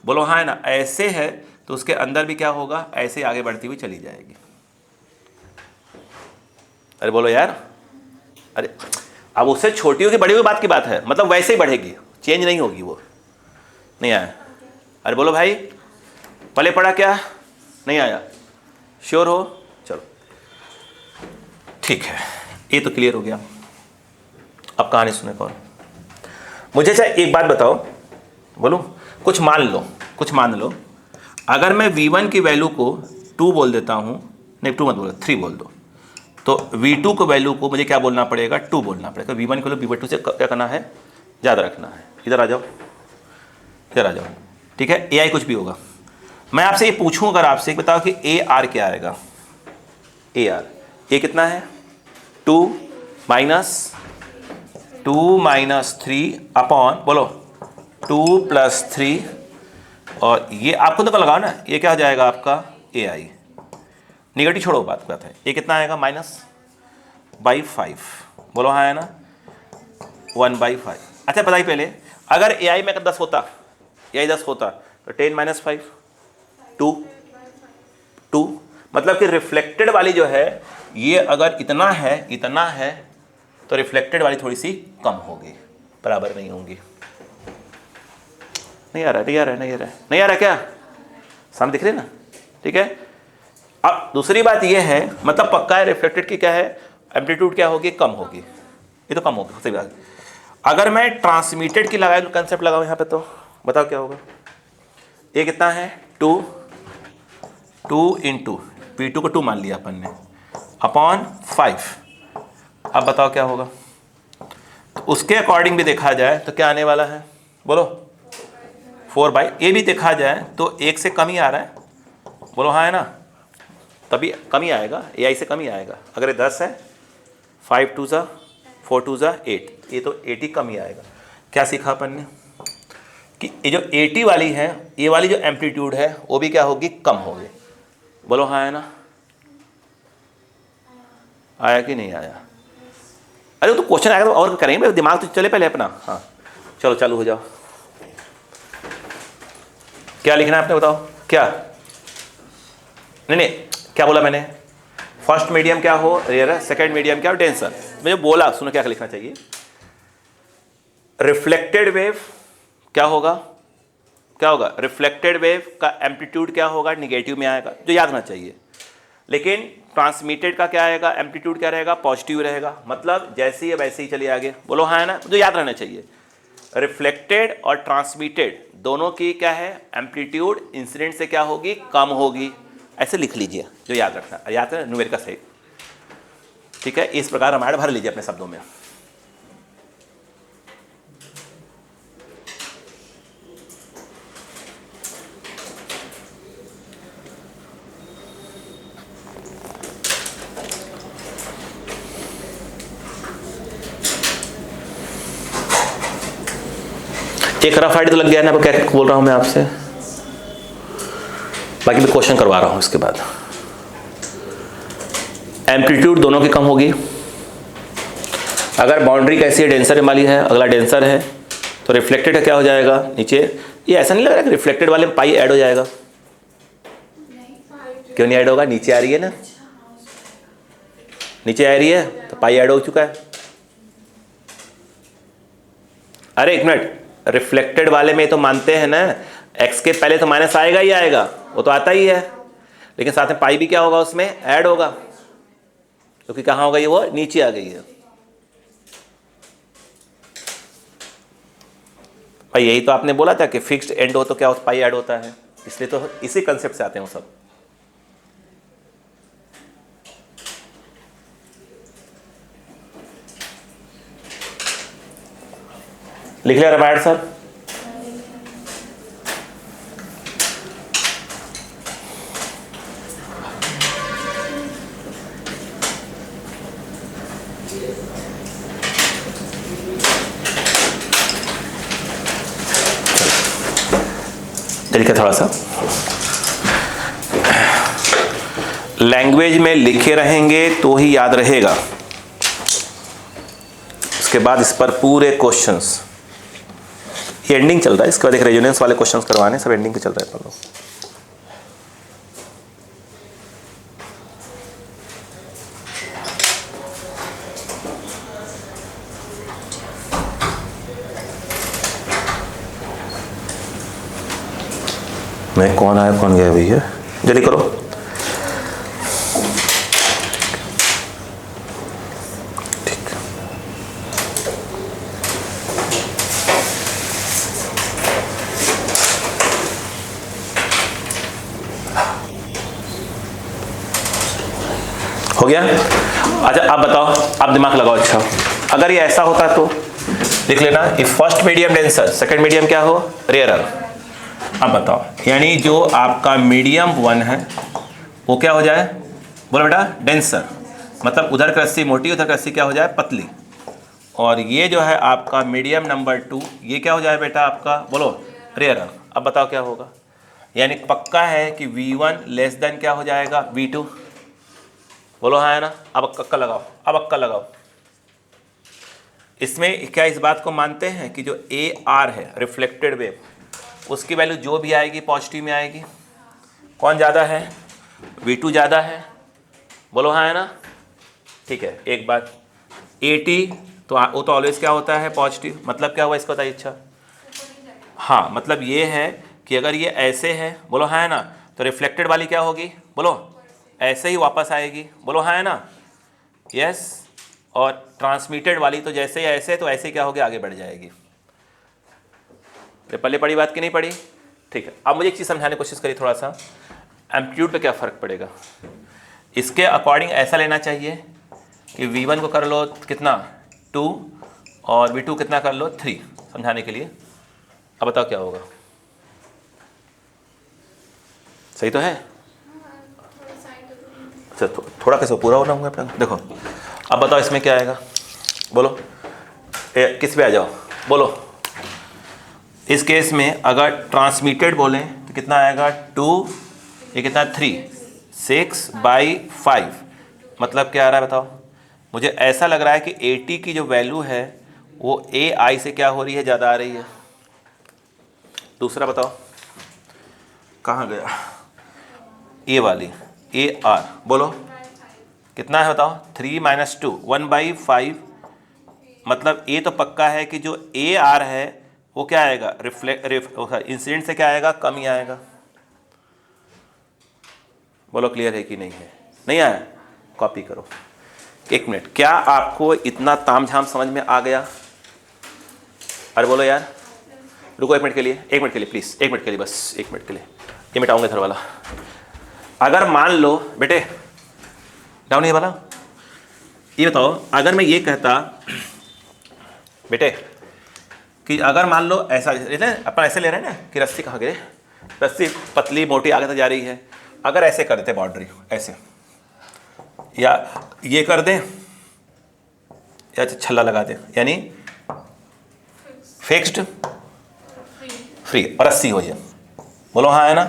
बोलो हाँ है ना, ऐसे है, तो उसके अंदर भी क्या होगा? ऐसे आगे बढ़ती हुई चली जाएगी। अरे बोलो यार, अरे अब उससे छोटी होगी बड़ी हुई बात की बात है, मतलब वैसे ही बढ़ेगी, चेंज नहीं होगी वो। नहीं आया? अरे बोलो भाई, पले पड़ा क्या? नहीं आया? श्योर हो? चलो ठीक है, ये तो क्लियर हो गया। अब कहानी सुने कौन? मुझे चाहे एक बात बताओ, बोलूं? कुछ मान लो अगर मैं v1 की वैल्यू को 2 बोल देता हूं, नहीं 2 मत बोलो, 3 बोल दो, तो v2 को वैल्यू को मुझे क्या बोलना पड़ेगा? 2 बोलना पड़ेगा। v1 को v2 से क्या करना है? ज़्यादा रखना है। इधर आ जाओ, इधर आ जाओ, ठीक है? ए आई कुछ भी होगा। मैं आपसे ये पूछूं, अगर आपसे बताओ कि ए आर क्या आएगा? ए आर, ये कितना है? 2 माइनस 3 अपॉन, बोलो 2 प्लस 3, और ये आपको तो लगाओ ना, ये क्या हो जाएगा आपका? ए आई। निगेटिव छोड़ो, बात है, ये कितना आएगा? -5। बोलो हाँ है ना, 1/5। अच्छा बताइए पहले, अगर ए आई में 10 होता, ए आई 10 होता तो 10 माइनस 5 2, मतलब कि रिफ्लेक्टेड वाली जो है ये अगर इतना है तो रिफ्लेक्टेड वाली थोड़ी सी कम होगी, बराबर नहीं होंगी। नहीं आ रहा क्या? सामने दिख रही है ना? ठीक है, अब दूसरी बात ये है, मतलब पक्का है रिफ्लेक्टेड की क्या है, एम्पलीट्यूड क्या होगी, कम होगी, ये तो कम होगी सही बात। अगर मैं ट्रांसमिटेड की लगाए कंसेप्ट लगाऊं यहाँ पे तो बताओ क्या होगा, ये कितना है 2 इंटू P2 को 2 मान लिया अपन ने अपॉन 5। अब बताओ क्या होगा, तो उसके अकॉर्डिंग भी देखा जाए तो क्या आने वाला है बोलो 4/, ये भी देखा जाए तो 1 से कम ही आ रहा है, बोलो हाँ है ना, तभी कम ही आएगा, AI से कम ही आएगा। अगर ये 10 है 5 2 ज़ा 4 2 ज़ा 8, ये तो 80 कम ही आएगा। क्या सीखा अपन ने कि ये जो 80 वाली है, ये वाली जो एम्पलीट्यूड है वो भी क्या होगी, कम होगी, बोलो हाँ है ना, आया कि नहीं आया। अरे तो क्वेश्चन आएगा तो और करेंगे, दिमाग तो चले पहले अपना। हाँ चलो चालू हो जाओ, क्या लिखना है आपने बताओ क्या, नहीं क्या बोला मैंने, फर्स्ट मीडियम क्या हो रेयर, सेकंड मीडियम क्या हो डेंसर। मैं जो बोला सुनो क्या लिखना चाहिए, रिफ्लेक्टेड वेव क्या होगा, क्या होगा, रिफ्लेक्टेड वेव का एम्पलीट्यूड क्या होगा, निगेटिव में आएगा, जो याद होना चाहिए। लेकिन ट्रांसमिटेड का क्या आएगा, एम्पलीट्यूड क्या रहेगा, पॉजिटिव रहेगा। मतलब जैसे ही वैसे ही चलिए आगे, बोलो हाँ है ना, जो याद रहना चाहिए। रिफ्लेक्टेड और ट्रांसमिटेड दोनों की क्या है, एम्पलीट्यूड इंसिडेंट से क्या होगी, कम होगी, ऐसे लिख लीजिए, जो याद रखना, याद है न्यूमेरिकल सही, ठीक है। इस प्रकार रामायण भर लीजिए अपने शब्दों में। एक रफ आइडिया तो लग गया ना, क्या बोल रहा हूं मैं आपसे, बाकी मैं क्वेश्चन करवा रहा हूं। इसके बाद एम्पलीट्यूड दोनों की कम होगी। अगर बाउंड्री कैसी है, डेंसर वाली है, अगला डेंसर है, तो रिफ्लेक्टेड का क्या हो जाएगा नीचे। ये ऐसा नहीं लग रहा कि रिफ्लेक्टेड वाले में पाई ऐड हो जाएगा, क्यों नहीं ऐड होगा, नीचे आ रही है ना, नीचे आ रही है तो पाई ऐड हो चुका है। अरे एक मिनट, रिफ्लेक्टेड वाले में तो मानते हैं ना x के पहले तो माइनस आएगा ही आएगा, वो तो आता ही है, लेकिन साथ में पाई भी क्या होगा उसमें ऐड होगा, क्योंकि कहाँ हो गई वो, नीचे आ गई है भाई। यही तो आपने बोला था कि फिक्स्ड एंड हो तो क्या पाई ऐड होता है, इसलिए तो इसी कंसेप्ट से आते हैं वो सब। लिख लिया रामायण सर, तरीका थोड़ा सा लैंग्वेज में लिखे रहेंगे तो ही याद रहेगा। उसके बाद इस पर पूरे क्वेश्चंस, ये एंडिंग चल रहा है, इसके बाद एक रेजोनेंस वाले क्वेश्चंस करवाने, सब एंडिंग पे चल रहा है अपन लोग। मैं कौन आया कौन गया भैया, जल्दी करो। ठीक, हो गया। अच्छा आप बताओ, आप दिमाग लगाओ। अच्छा अगर ये ऐसा होता तो लिख लेना, if first medium denser, second medium क्या हो, रेयरर। अब बताओ, यानी जो आपका मीडियम 1 है वो क्या हो जाए, बोलो बेटा डेंसर, मतलब उधर का रस्सी मोटी, उधर का रस्सी क्या हो जाए पतली। और ये जो है आपका मीडियम नंबर 2, ये क्या हो जाए बेटा आपका, बोलो रेयरर। अब बताओ क्या होगा, यानी पक्का है कि V1 लेस देन क्या हो जाएगा, V2, बोलो हाँ है ना। अब अक्का लगाओ, अब अक्का लगाओ। इसमें क्या इस बात को मानते हैं कि जो AR है रिफ्लेक्टेड वेव, उसकी वैल्यू जो भी आएगी पॉजिटिव में आएगी। कौन ज़्यादा है, V2 ज़्यादा है, बोलो हाँ है ना। ठीक है, एक बात 80 तो वो तो ऑलवेज क्या होता है पॉजिटिव, मतलब क्या हुआ इसका बताइए। अच्छा हाँ, मतलब ये है कि अगर ये ऐसे है, बोलो हाँ है ना, तो रिफ्लेक्टेड वाली क्या होगी, बोलो ऐसे ही वापस आएगी, बोलो हाँ है ना, यस। और ट्रांसमिटेड वाली तो जैसे ही ऐसे, तो ऐसे क्या हो गया, आगे बढ़ जाएगी। तो पहले पढ़ी बात की नहीं पढ़ी, ठीक है। अब मुझे एक चीज़ समझाने की कोशिश करिए थोड़ा सा, एम्पलीट्यूड पे क्या फ़र्क पड़ेगा। इसके अकॉर्डिंग ऐसा लेना चाहिए कि V1 को कर लो कितना 2 और V2 कितना कर लो 3, समझाने के लिए। अब बताओ क्या होगा, सही तो है। अच्छा थोड़ा कैसे पूरा होना होगा अपना, देखो अब बताओ इसमें क्या आएगा, बोलो किस पे आ जाओ, बोलो। इस केस में अगर ट्रांसमिटेड बोलें तो कितना आएगा 2, ये कितना 3, 6/5, मतलब क्या आ रहा है बताओ। मुझे ऐसा लग रहा है कि 80 की जो वैल्यू है वो AI से क्या हो रही है, ज़्यादा आ रही है। दूसरा बताओ कहाँ गया, ये वाली AR, बोलो कितना है बताओ, 3 - 2 1/5, मतलब ये तो पक्का है कि जो AR है वो क्या आएगा, इंसिडेंट से क्या आएगा, कम ही आएगा। बोलो क्लियर है कि नहीं है, नहीं आया, कॉपी करो। एक मिनट, क्या आपको इतना तामझाम समझ में आ गया? अरे बोलो यार, रुको 1 मिनट के लिए, 1 मिनट के लिए प्लीज़, 1 मिनट के लिए, बस 1 मिनट के लिए, ये मिटाऊंगा इधर वाला। अगर मान लो बेटे, डाउन ये वाला, ये बताओ अगर मैं ये कहता बेटे कि अगर मान लो ऐसा, अपन ऐसे ले रहे हैं ना कि रस्सी कहाँ गिरे, रस्सी पतली मोटी आगे तक जा रही है, अगर ऐसे कर देते बाउंड्री ऐसे, या ये कर दें, या छल्ला लगा दें, यानी फिक्स्ड फ्री और रस्सी हो जाए, बोलो हाँ है ना,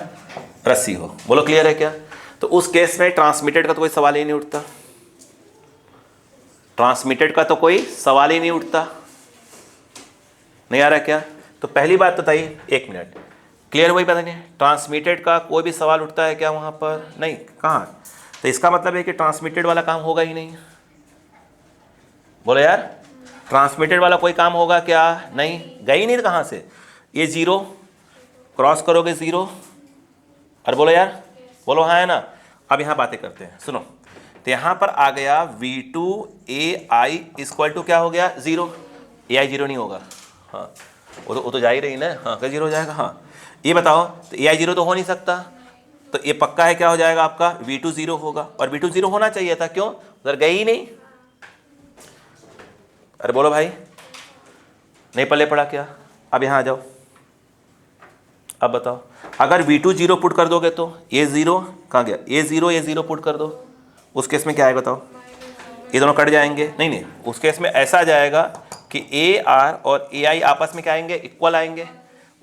रस्सी हो, बोलो क्लियर है क्या। तो उस केस में ट्रांसमिटेड का तो कोई सवाल ही नहीं उठता, ट्रांसमिटेड का तो कोई सवाल ही नहीं उठता। नहीं आ रहा क्या? तो पहली बात तो बताइए, 1 मिनट, क्लियर वही पता नहीं, ट्रांसमिटेड का कोई भी सवाल उठता है क्या वहाँ पर? नहीं, कहाँ? तो इसका मतलब है कि ट्रांसमिटेड वाला काम होगा ही नहीं। बोलो यार, ट्रांसमिटेड वाला कोई काम होगा क्या? नहीं, गई नहीं तो कहाँ से, ये 0 क्रॉस करोगे 0, और बोलो यार, बोलो हाँ है ना। अब यहाँ बातें करते हैं, सुनो। तो यहाँ पर आ गया V2 AI = क्या हो गया, 0। AI 0 नहीं होगा, हाँ वो तो जा ही रही ना, हाँ क्या 0 हो जाएगा, हाँ ये बताओ। तो AI 0 तो हो नहीं सकता, तो ये पक्का है क्या हो जाएगा आपका, V2 0 होगा, और V2 0 होना चाहिए था, क्यों, उधर गई ही नहीं। अरे बोलो भाई, नहीं पल्ले पड़ा क्या? अब यहाँ आ जाओ, अब बताओ अगर V2 0 पुट कर दोगे तो ये 0 कहाँ गया, ये 0 पुट कर दो, उस केस में क्या आएगा बताओ, ये दोनों कट जाएंगे। नहीं, उस केस में ऐसा आ जाएगा कि AR और AI आपस में क्या आएंगे, इक्वल आएंगे।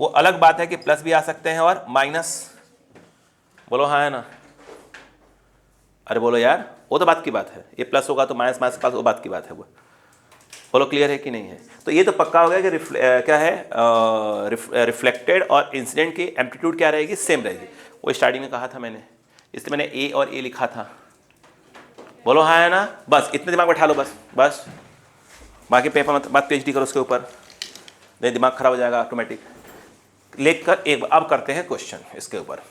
वो अलग बात है कि प्लस भी आ सकते हैं और माइनस, बोलो हाँ है ना। अरे बोलो यार, वो तो बात की बात है, ये प्लस होगा तो माइनस के पास, वो बात की बात है वो। बोलो क्लियर है कि नहीं है। तो ये तो पक्का हो गया कि क्या है, रिफ्लेक्टेड और इंसिडेंट की एम्पलीट्यूड क्या रहेगी, सेम रहेगी। वो स्टार्टिंग में कहा था मैंने, इसलिए मैंने A और A लिखा था। बोलो हाँ है ना, बस इतने दिमाग बैठा लो, बस बाकी पेपर मत PhD करो उसके ऊपर, नहीं दिमाग खराब हो जाएगा ऑटोमेटिक। लेकर एक अब करते हैं क्वेश्चन इसके ऊपर।